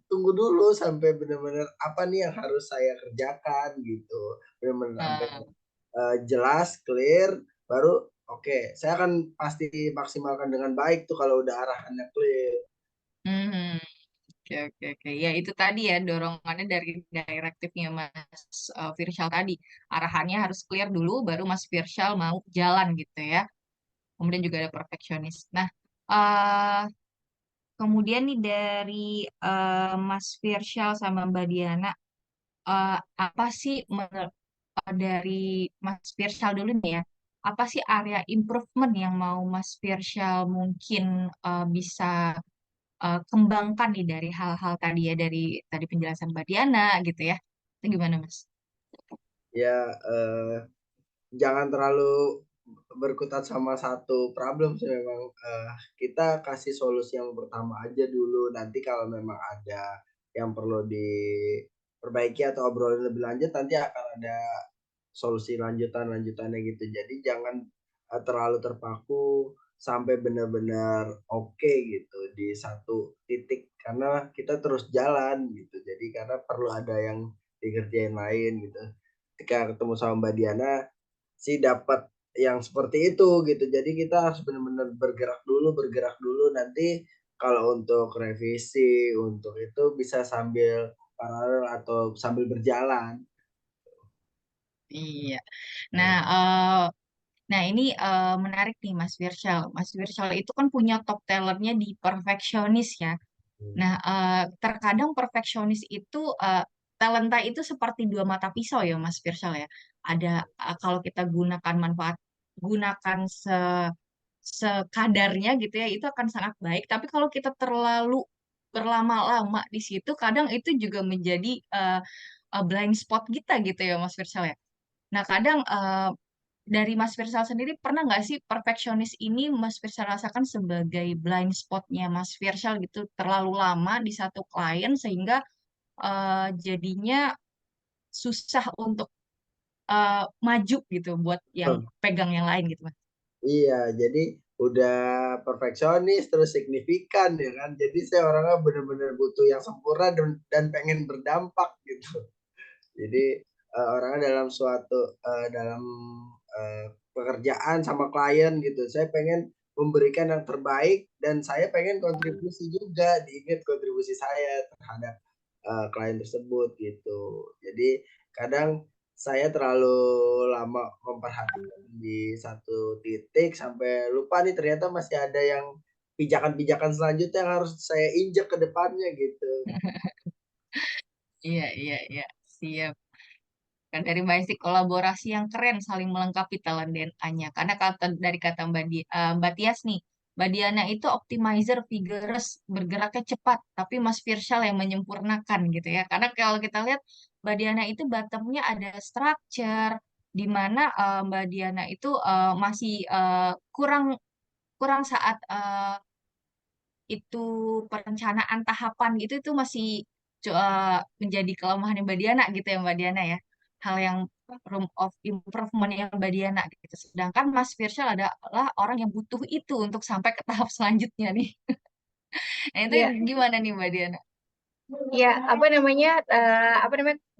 tunggu dulu sampai bener-bener apa nih yang harus saya kerjakan, gitu. Bener-bener sampai Eh, jelas, clear, baru oke, saya akan pasti maksimalkan dengan baik tuh kalau udah arahannya clear. mhm. Oke, oke, oke. Ya, itu tadi ya dorongannya dari direktifnya Mas Firshal tadi. Arahannya harus clear dulu, baru Mas Firshal mau jalan gitu ya. Kemudian juga ada perfeksionis. Nah, eh kemudian nih dari Mas Firshal sama Mbak Diana, apa sih dari Mas Firshal dulu nih ya? Apa sih area improvement yang mau Mas Firshal mungkin bisa kembangkan nih dari hal-hal tadi ya dari tadi penjelasan Mbak Diana gitu ya. Itu gimana Mas? ya jangan terlalu berkutat sama satu problem sih memang, kita kasih solusi yang pertama aja dulu, nanti kalau memang ada yang perlu diperbaiki atau obrolin lebih lanjut, nanti akan ada solusi lanjutan-lanjutannya gitu. Jadi jangan, terlalu terpaku sampai benar-benar oke gitu di satu titik, karena kita terus jalan gitu. Jadi karena perlu ada yang dikerjain lain gitu. Ketika ketemu sama Mbak Diana sih dapat yang seperti itu gitu. Jadi kita harus benar-benar bergerak dulu, nanti kalau untuk revisi, untuk itu bisa sambil paralel atau sambil berjalan. Iya. Nah, Mmm, nah ini menarik nih Mas Firshal. Mas Firshal itu kan punya top talentnya di perfeksionis ya. mhm, Nah, terkadang perfeksionis itu talenta itu seperti dua mata pisau ya Mas Firshal ya. Ada kalau kita gunakan sekadarnya gitu ya, itu akan sangat baik. Tapi kalau kita terlalu berlama-lama di situ, kadang itu juga menjadi blind spot kita gitu ya Mas Firshal ya. Nah, kadang dari Mas Firsal sendiri pernah nggak sih perfeksionis ini Mas Firsal rasakan sebagai blind spotnya Mas Firsal gitu terlalu lama di satu klien sehingga jadinya susah untuk maju gitu buat yang pegang yang lain gitu Mas. iya, jadi udah perfeksionis terus signifikan ya kan, jadi saya orangnya bener-bener butuh yang sempurna dan pengen berdampak gitu. Jadi, orangnya dalam, pekerjaan sama klien gitu, saya pengen memberikan yang terbaik dan saya pengen kontribusi juga, diingat kontribusi saya terhadap, klien tersebut gitu. Jadi kadang saya terlalu lama memperhatikan di satu titik sampai lupa nih ternyata masih ada yang pijakan-pijakan selanjutnya yang harus saya injek ke depannya gitu. Iya, iya, iya. Siap. Kan dari basic kolaborasi yang keren saling melengkapi talent DNA-nya. Karena dari kata Mbak Tias nih, Mbak Diana itu optimizer vigorous, bergeraknya cepat, tapi Mas Firshal yang menyempurnakan gitu ya. Karena kalau kita lihat Mbak Diana itu bottomnya ada structure, di mana Mbak Diana itu masih kurang kurang saat itu perencanaan tahapan gitu itu masih menjadi kelemahan Mbak Diana gitu ya Mbak Diana ya. Hal yang room of improvement yang Mbak Diana gitu. Sedangkan Mas Firshal adalah orang yang butuh itu untuk sampai ke tahap selanjutnya nih. Nah itu Iya. gimana nih Mbak Diana? Ya, apa namanya,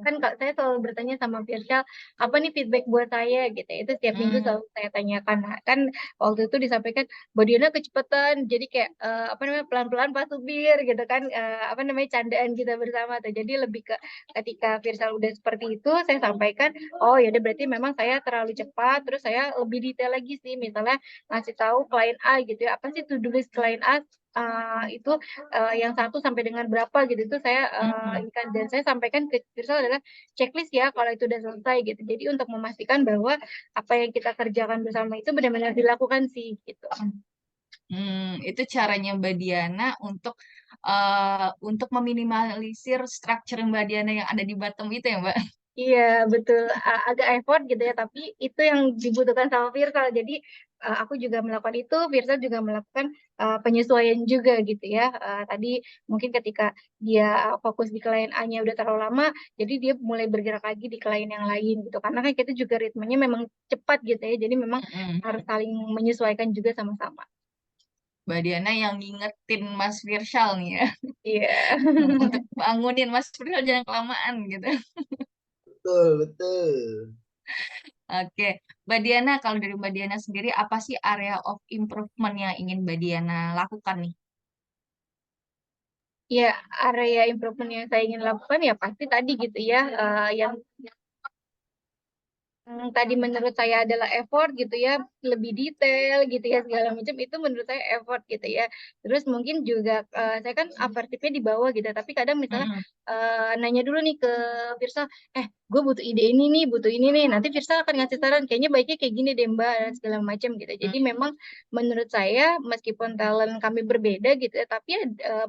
kan saya selalu bertanya sama Firshal, apa nih feedback buat saya gitu ya, itu setiap minggu Hmm, selalu saya tanyakan. Nah, kan waktu itu disampaikan, Mbak Diana kecepatan, jadi kayak, apa namanya, pelan-pelan Pak Supir gitu kan, apa namanya, candaan kita bersama tuh. Jadi lebih ke ketika Firshal udah seperti itu, saya sampaikan, oh ya udah berarti memang saya terlalu cepat, terus saya lebih detail lagi sih, misalnya ngasih tahu klien A gitu ya, apa sih to do list klien A, itu yang satu sampai dengan berapa gitu itu saya hmm. ini kan dan saya sampaikan ke Tirsel adalah checklist ya kalau itu udah selesai gitu. Jadi untuk memastikan bahwa apa yang kita kerjakan bersama itu benar-benar dilakukan sih gitu. Itu caranya Mbak Diana untuk meminimalisir structure Mbak Diana yang ada di bottom itu ya Mbak. Iya betul, agak effort gitu ya, tapi itu yang dibutuhkan sama Virsa. Jadi aku juga melakukan itu, Virsa juga melakukan penyesuaian juga gitu ya. Tadi mungkin ketika dia fokus di klien A-nya udah terlalu lama, jadi dia mulai bergerak lagi di klien yang lain gitu. Karena kan kita juga ritmenya memang cepat gitu ya, jadi memang Mm-mm. harus saling menyesuaikan juga sama-sama. Mbak Diana yang ngingetin Mas Firshal nih ya. Iya. Untuk bangunin Mas Firshal jangan kelamaan gitu. Betul betul. Oke, Mbak Diana, kalau dari Mbak Diana sendiri, apa sih area of improvement yang ingin Mbak Diana lakukan nih? Ya, area improvement yang saya ingin lakukan ya pasti tadi gitu ya, yang tadi menurut saya adalah effort gitu ya, lebih detail gitu ya segala macam itu menurut saya effort gitu ya. Terus mungkin juga saya kan asertifnya di bawah gitu, tapi kadang misalnya nanya dulu nih ke Virsa, gue butuh ide ini nih, butuh ini nih. Nanti Virsa akan ngasih saran, kayaknya baiknya kayak gini deh Mbak, dan segala macam gitu. Jadi memang menurut saya meskipun talent kami berbeda gitu ya, tapi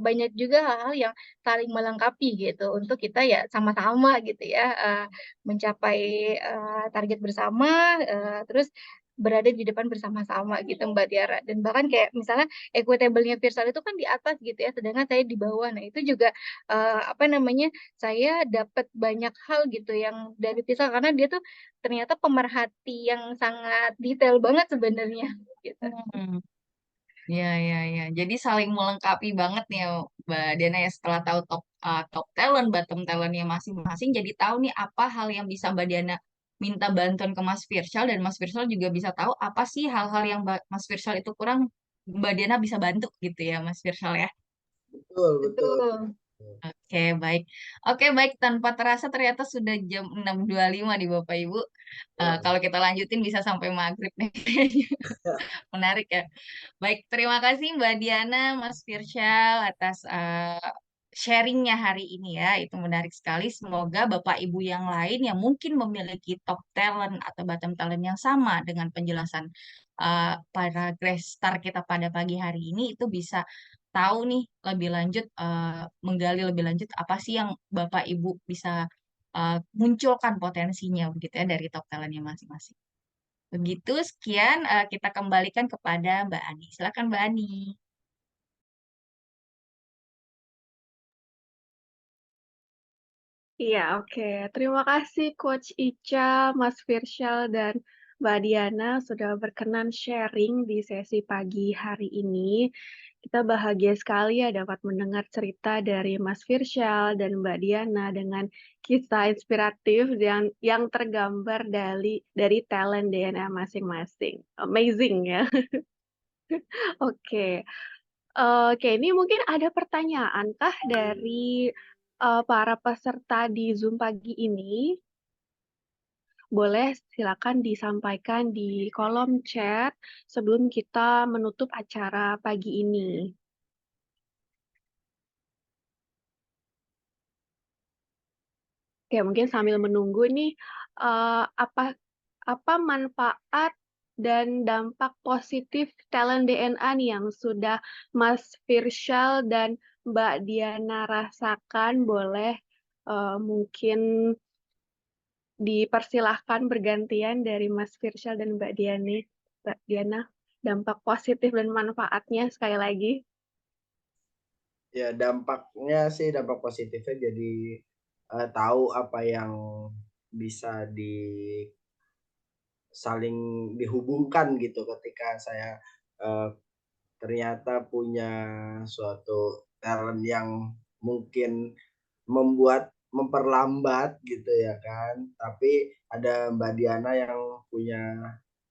banyak juga hal-hal yang saling melengkapi gitu untuk kita ya sama-sama gitu ya mencapai target bersama, terus berada di depan bersama-sama gitu Mbak Tiara. Dan bahkan kayak misalnya equitable-nya Virsal itu kan di atas gitu ya, sedangkan saya di bawah. Nah itu juga apa namanya, saya dapat banyak hal gitu yang dari Virsal karena dia tuh ternyata pemerhati yang sangat detail banget sebenarnya gitu. Ya, ya, ya. Jadi saling melengkapi banget nih ya, Mbak Diana ya setelah tahu top talent, bottom talentnya masing-masing, jadi tahu nih apa hal yang bisa Mbak Diana minta bantuan ke Mas Firshal dan Mas Firshal juga bisa tahu apa sih hal-hal yang Mas Firshal itu kurang, Mbak Diana bisa bantu gitu ya, Mas Firshal ya. Betul, betul. Betul. Oke, baik. Oke, baik. Tanpa terasa ternyata sudah jam 6.25 nih Bapak Ibu. Kalau kita lanjutin bisa sampai maghrib nih. Menarik ya. Baik, terima kasih Mbak Diana, Mas Firshal atas sharingnya hari ini ya. Itu menarik sekali. Semoga Bapak Ibu yang lain yang mungkin memiliki top talent atau bottom talent yang sama dengan penjelasan para guest star kita pada pagi hari ini itu bisa tahu nih lebih lanjut, menggali lebih lanjut apa sih yang Bapak Ibu bisa munculkan potensinya begitu ya dari top talentnya masing-masing. Begitu, sekian kita kembalikan kepada Mbak Ani. Silakan Mbak Ani. Iya, oke. Terima kasih Coach Ica, Mas Firshal, dan Mbak Diana sudah berkenan sharing di sesi pagi hari ini. Kita bahagia sekali ya dapat mendengar cerita dari Mas Firshal dan Mbak Diana dengan kisah inspiratif yang tergambar dari talent DNA masing-masing. Amazing ya. Oke. Oke, ini mungkin ada pertanyaan kah dari para peserta di Zoom pagi ini? Boleh silakan disampaikan di kolom chat sebelum kita menutup acara pagi ini. Oke, mungkin sambil menunggu nih, apa manfaat dan dampak positif talent DNA nih yang sudah Mas Firshal dan Mbak Diana rasakan? Boleh mungkin dipersilahkan bergantian dari Mas Firshal dan Mbak Diana, dampak positif dan manfaatnya sekali lagi. Ya dampaknya sih dampak positifnya jadi tahu apa yang bisa saling dihubungkan gitu ketika saya ternyata punya suatu talent yang mungkin memperlambat gitu ya kan, tapi ada Mbak Diana yang punya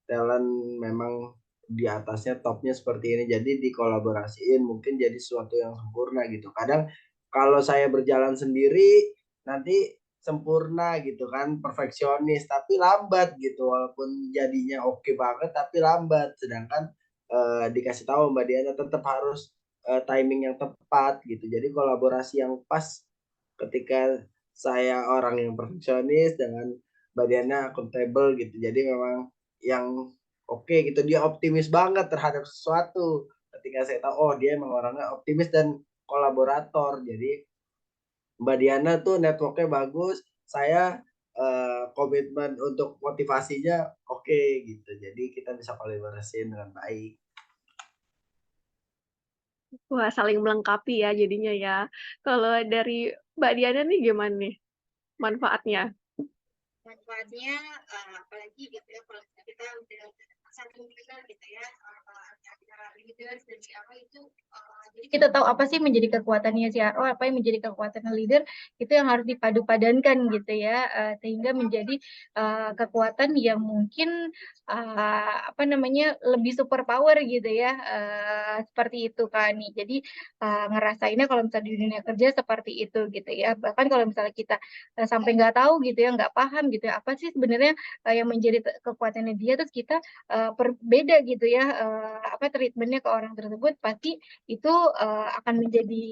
talent memang di atasnya topnya seperti ini, jadi dikolaborasiin mungkin jadi sesuatu yang sempurna gitu. Kadang kalau saya berjalan sendiri nanti sempurna gitu kan, perfeksionis tapi lambat gitu, walaupun jadinya oke banget tapi lambat, sedangkan dikasih tahu Mbak Diana tetap harus timing yang tepat gitu, jadi kolaborasi yang pas ketika saya orang yang perfeksionis dengan Mbak Diana akuntabel gitu. Jadi memang yang oke gitu, dia optimis banget terhadap sesuatu. Ketika saya tahu, oh dia emang orangnya optimis dan kolaborator. Jadi Mbak Diana tuh networknya bagus, saya komitmen untuk motivasinya oke gitu. Jadi kita bisa kolaborasiin dengan baik. Wah, saling melengkapi ya jadinya ya. Kalau dari Mbak Diana nih gimana nih manfaatnya? Manfaatnya apalagi gitu ya kalau kita udah satu mengenal gitu ya antara leaders dan CRO itu jadi kita tahu apa sih menjadi kekuatannya CRO, apa yang menjadi kekuatan leader, itu yang harus dipadu-padankan gitu ya sehingga menjadi kekuatan yang mungkin apa namanya lebih super power gitu ya seperti itu kan nih. Jadi ngerasainnya kalau misalnya di dunia kerja seperti itu gitu ya. Bahkan kalau misalnya kita sampai nggak tahu gitu ya, nggak paham gitu ya, apa sih sebenarnya yang menjadi kekuatannya dia, terus kita berbeda gitu ya, treatment-nya ke orang tersebut, pasti itu akan menjadi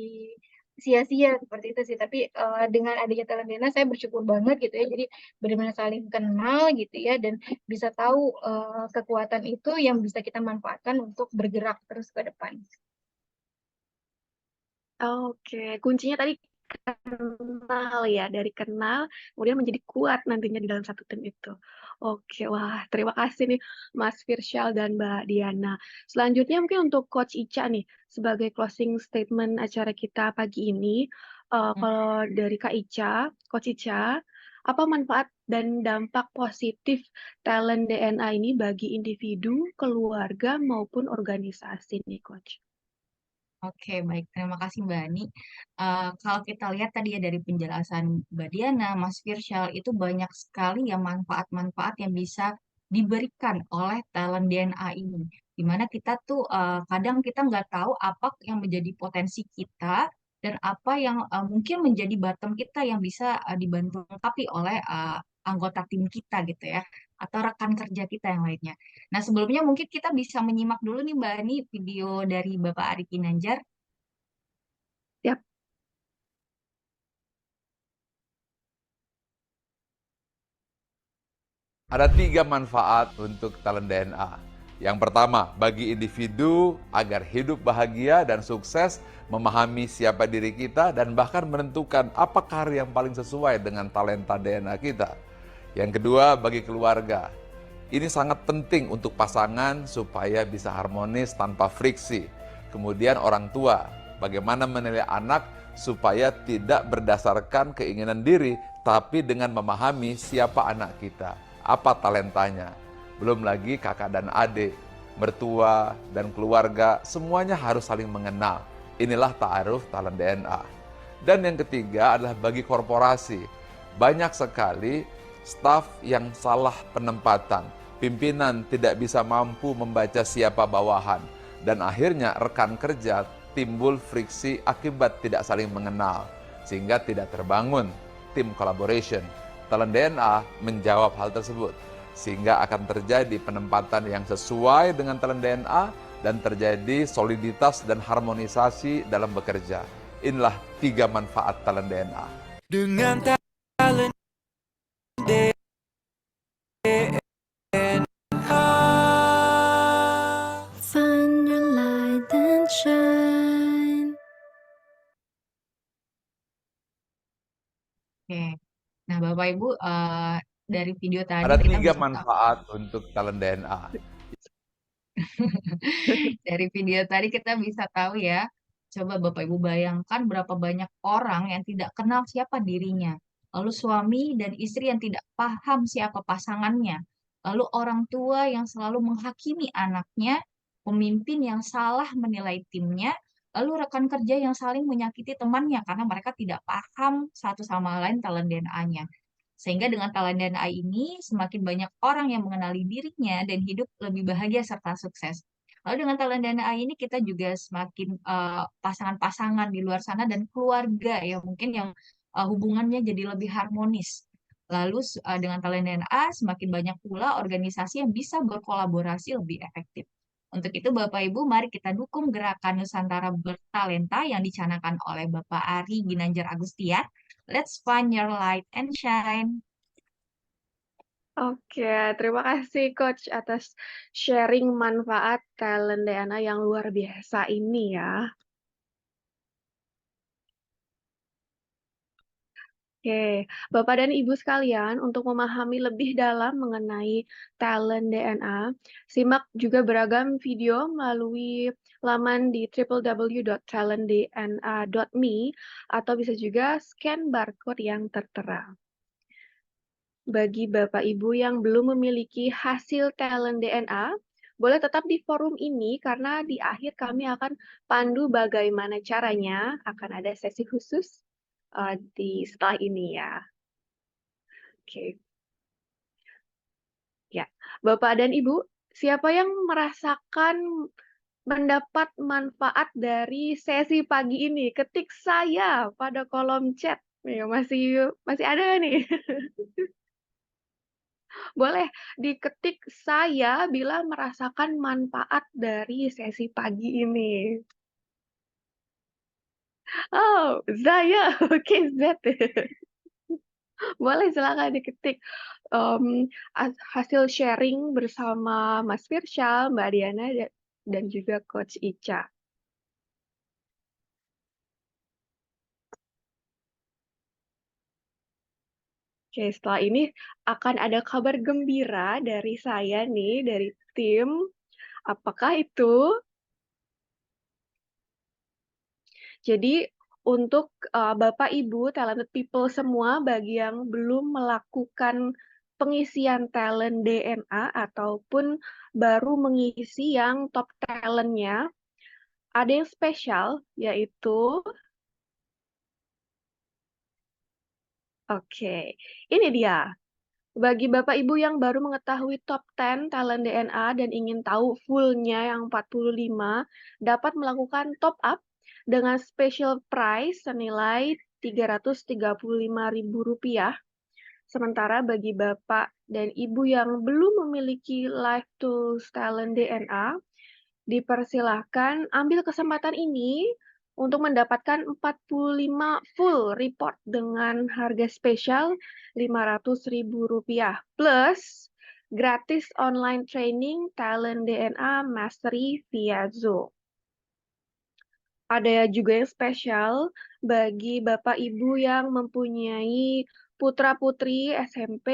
sia-sia seperti itu sih. Tapi dengan adanya talent DNA saya bersyukur banget gitu ya. Jadi benar-benar saling kenal gitu ya dan bisa tahu kekuatan itu yang bisa kita manfaatkan untuk bergerak terus ke depan. Oke, kuncinya tadi kenal ya, dari kenal kemudian menjadi kuat nantinya di dalam satu tim itu. Oke, wah terima kasih nih Mas Firsyal dan Mbak Diana. Selanjutnya mungkin untuk Coach Ica nih, sebagai closing statement acara kita pagi ini, kalau dari Kak Ica, Coach Ica, apa manfaat dan dampak positif talent DNA ini bagi individu, keluarga, maupun organisasi nih Coach? Oke, baik. Terima kasih Mbak Ani. Kalau kita lihat tadi ya dari penjelasan Mbak Diana, Mas Firsyal, itu banyak sekali ya manfaat-manfaat yang bisa diberikan oleh talent DNA ini. Dimana kita tuh kadang kita nggak tahu apa yang menjadi potensi kita dan apa yang mungkin menjadi bottom kita yang bisa dibantu lengkapi oleh anggota tim kita gitu ya, atau rekan kerja kita yang lainnya. Nah, sebelumnya mungkin kita bisa menyimak dulu nih Mbak Ani video dari Bapak Ari Kinanjar. Siap. Ada 3 manfaat untuk talent DNA. Yang pertama, bagi individu agar hidup bahagia dan sukses, memahami siapa diri kita dan bahkan menentukan apa karir yang paling sesuai dengan talenta DNA kita. Yang kedua, bagi keluarga. Ini sangat penting untuk pasangan supaya bisa harmonis tanpa friksi. Kemudian orang tua, bagaimana menilai anak supaya tidak berdasarkan keinginan diri, tapi dengan memahami siapa anak kita, apa talentanya. Belum lagi kakak dan adik, mertua dan keluarga, semuanya harus saling mengenal. Inilah ta'aruf talent DNA. Dan yang ketiga adalah bagi korporasi. Banyak sekali staf yang salah penempatan, pimpinan tidak bisa mampu membaca siapa bawahan, dan akhirnya rekan kerja timbul friksi akibat tidak saling mengenal, sehingga tidak terbangun tim collaboration. Talent DNA menjawab hal tersebut, sehingga akan terjadi penempatan yang sesuai dengan talent DNA dan terjadi soliditas dan harmonisasi dalam bekerja. Inilah 3 manfaat talent DNA. Dengan talent DNA. Find your light and shine. Oke. Nah, Bapak Ibu, dari video tadi Ada kita 3 bisa tahu. manfaat untuk talent DNA. Dari video tadi kita bisa tahu ya. Coba Bapak Ibu bayangkan berapa banyak orang yang tidak kenal siapa dirinya. Lalu suami dan istri yang tidak paham siapa pasangannya. Lalu orang tua yang selalu menghakimi anaknya, pemimpin yang salah menilai timnya, lalu rekan kerja yang saling menyakiti temannya karena mereka tidak paham satu sama lain talent DNA-nya. Sehingga dengan talent DNA ini, semakin banyak orang yang mengenali dirinya dan hidup lebih bahagia serta sukses. Lalu dengan talent DNA ini kita juga semakin pasangan-pasangan di luar sana dan keluarga ya mungkin yang hubungannya jadi lebih harmonis. Lalu dengan talent DNA semakin banyak pula organisasi yang bisa berkolaborasi lebih efektif. Untuk itu Bapak Ibu mari kita dukung gerakan Nusantara Bertalenta yang dicanangkan oleh Bapak Ari Ginanjar Agustian. Let's find your light and shine. Oke, terima kasih Coach atas sharing manfaat talent DNA yang luar biasa ini ya. Oke, Bapak dan Ibu sekalian, untuk memahami lebih dalam mengenai talent DNA, simak juga beragam video melalui laman di www.talentdna.me atau bisa juga scan barcode yang tertera. Bagi Bapak Ibu yang belum memiliki hasil talent DNA, boleh tetap di forum ini karena di akhir kami akan pandu bagaimana caranya, akan ada sesi khusus di setelah ini ya. Oke. Ya, Bapak dan Ibu, siapa yang merasakan mendapat manfaat dari sesi pagi ini? Ketik saya pada kolom chat. Ya, masih ada nih. Boleh diketik saya bila merasakan manfaat dari sesi pagi ini. Oh, saya, oke Z. Boleh silakan diketik, hasil sharing bersama Mas Firsyal, Mbak Diana, dan juga Coach Ica. Oke, setelah ini akan ada kabar gembira dari saya nih, dari tim. Apakah itu? Jadi untuk Bapak Ibu talented people semua, bagi yang belum melakukan pengisian talent DNA ataupun baru mengisi yang top talentnya, ada yang spesial, yaitu, oke, ini dia. Bagi Bapak Ibu yang baru mengetahui top 10 talent DNA dan ingin tahu fullnya yang 45, dapat melakukan top up dengan special price senilai Rp335.000. Sementara bagi Bapak dan Ibu yang belum memiliki Live Tools Talent DNA, dipersilahkan ambil kesempatan ini untuk mendapatkan 45 full report dengan harga spesial Rp500.000 plus gratis online training Talent DNA Mastery via Zoom. Ada juga yang spesial bagi Bapak Ibu yang mempunyai putra-putri SMP,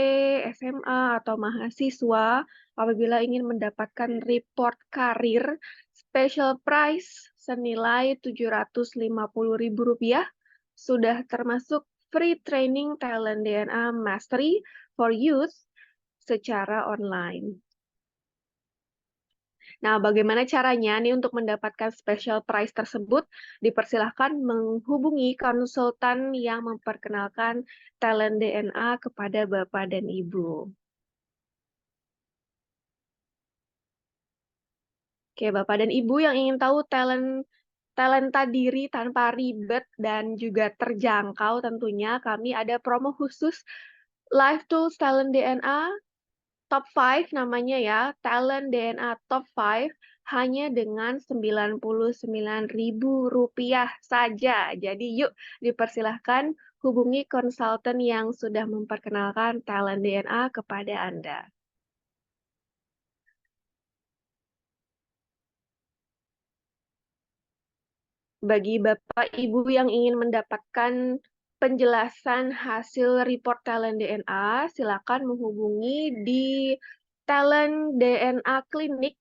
SMA, atau mahasiswa apabila ingin mendapatkan report karir special price senilai Rp750.000 sudah termasuk free training Talent DNA Mastery for Youth secara online. Nah, bagaimana caranya nih untuk mendapatkan special price tersebut? Dipersilahkan menghubungi konsultan yang memperkenalkan talent DNA kepada Bapak dan Ibu. Oke, Bapak dan Ibu yang ingin tahu talenta diri tanpa ribet dan juga terjangkau tentunya, kami ada promo khusus Live Tools Talent DNA Top 5 namanya ya, Talent DNA Top 5 hanya dengan Rp99.000 saja. Jadi yuk dipersilahkan hubungi konsultan yang sudah memperkenalkan Talent DNA kepada Anda. Bagi Bapak Ibu yang ingin mendapatkan penjelasan hasil report Talent DNA, silakan menghubungi di Talent DNA Clinic.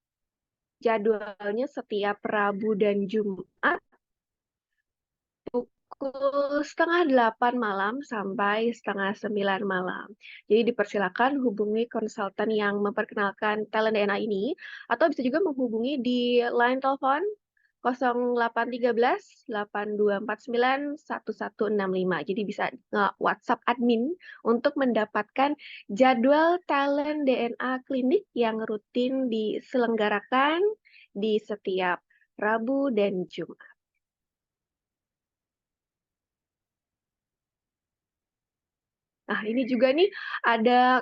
Jadwalnya setiap Rabu dan Jumat pukul 7:30 malam sampai 8:30 malam. Jadi dipersilakan hubungi konsultan yang memperkenalkan talent DNA ini, atau bisa juga menghubungi di line telepon 0813 8249 1165. Jadi bisa WhatsApp admin untuk mendapatkan jadwal talent DNA klinik yang rutin diselenggarakan di setiap Rabu dan Jumat. Nah, ini juga nih ada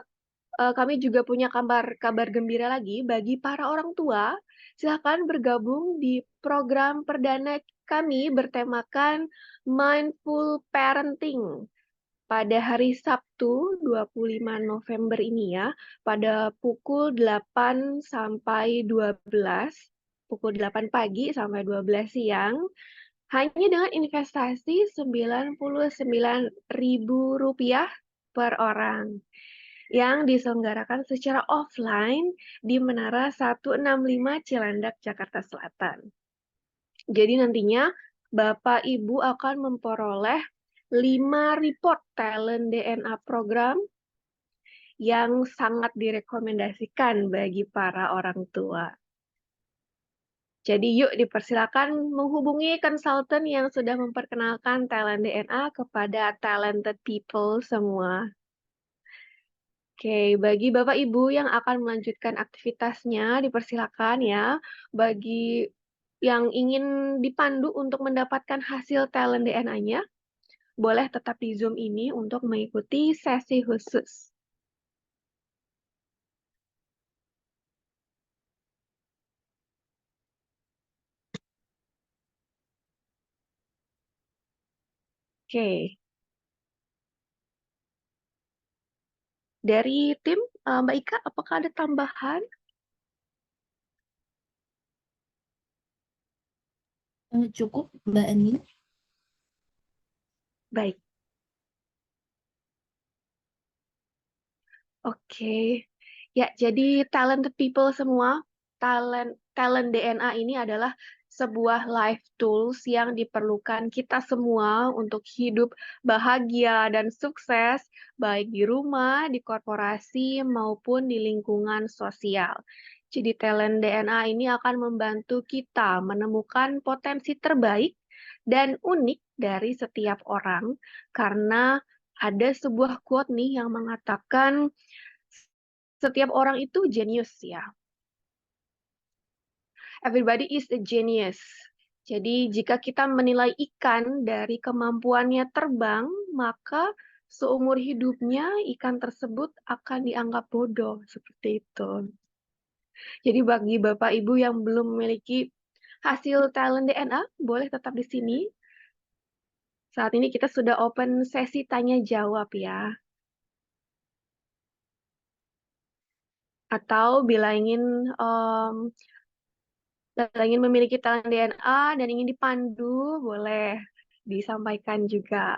kami juga punya kabar gembira lagi bagi para orang tua. Silakan bergabung di program perdana kami bertemakan Mindful Parenting pada hari Sabtu 25 November ini ya, pada pukul 8 sampai 12, pukul 8 pagi sampai 12 siang, hanya dengan investasi Rp99.000 per orang yang diselenggarakan secara offline di Menara 165 Cilandak, Jakarta Selatan. Jadi nantinya Bapak Ibu akan memperoleh 5 report talent DNA program yang sangat direkomendasikan bagi para orang tua. Jadi yuk dipersilakan menghubungi konsultan yang sudah memperkenalkan talent DNA kepada talented people semua. Oke, bagi Bapak Ibu yang akan melanjutkan aktivitasnya, dipersilakan ya. Bagi yang ingin dipandu untuk mendapatkan hasil talent DNA-nya, boleh tetap di Zoom ini untuk mengikuti sesi khusus. Oke. Dari tim, Mbak Ika, apakah ada tambahan? Cukup, Mbak Ani. Baik. Oke. Ya, jadi talented people semua, talent DNA ini adalah sebuah life tools yang diperlukan kita semua untuk hidup bahagia dan sukses, baik di rumah, di korporasi, maupun di lingkungan sosial. Jadi talent DNA ini akan membantu kita menemukan potensi terbaik dan unik dari setiap orang, karena ada sebuah quote nih yang mengatakan setiap orang itu jenius ya. Everybody is a genius. Jadi jika kita menilai ikan dari kemampuannya terbang, maka seumur hidupnya ikan tersebut akan dianggap bodoh, seperti itu. Jadi bagi Bapak Ibu yang belum memiliki hasil talent DNA, boleh tetap di sini. Saat ini kita sudah open sesi tanya jawab ya. Atau bila ingin memiliki talent DNA dan ingin dipandu, boleh disampaikan juga.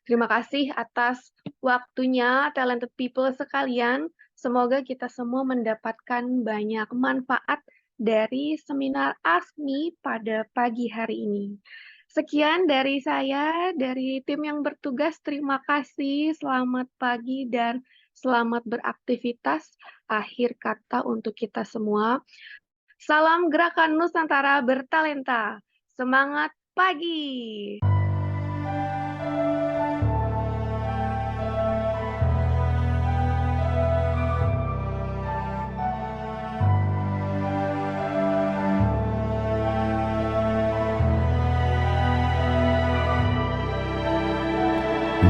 Terima kasih atas waktunya, talented people sekalian. Semoga kita semua mendapatkan banyak manfaat dari seminar ASMI pada pagi hari ini. Sekian dari saya, dari tim yang bertugas. Terima kasih, selamat pagi dan selamat beraktivitas. Akhir kata untuk kita semua. Salam Gerakan Nusantara Bertalenta. Semangat pagi!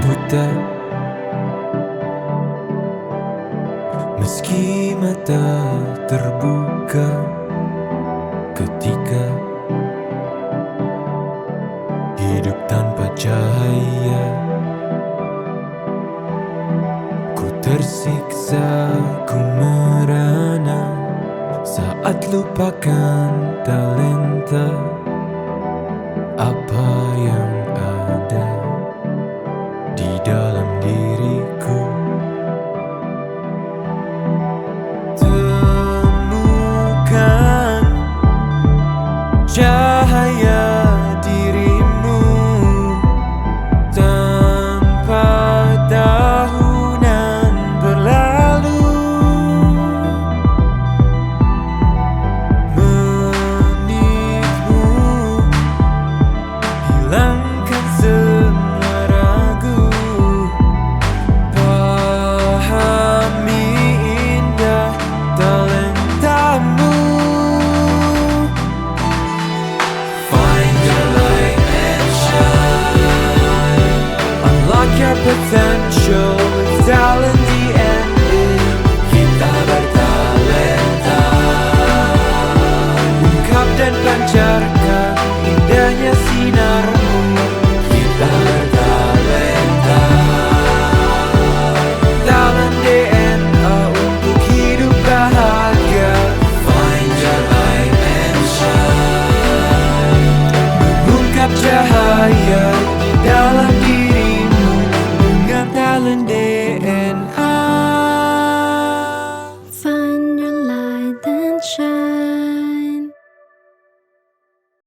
Buta, meski mata terbuka ketika hidup tanpa cahaya, ku tersiksa, ku merana saat lupakan talenta apa yang ada di dalam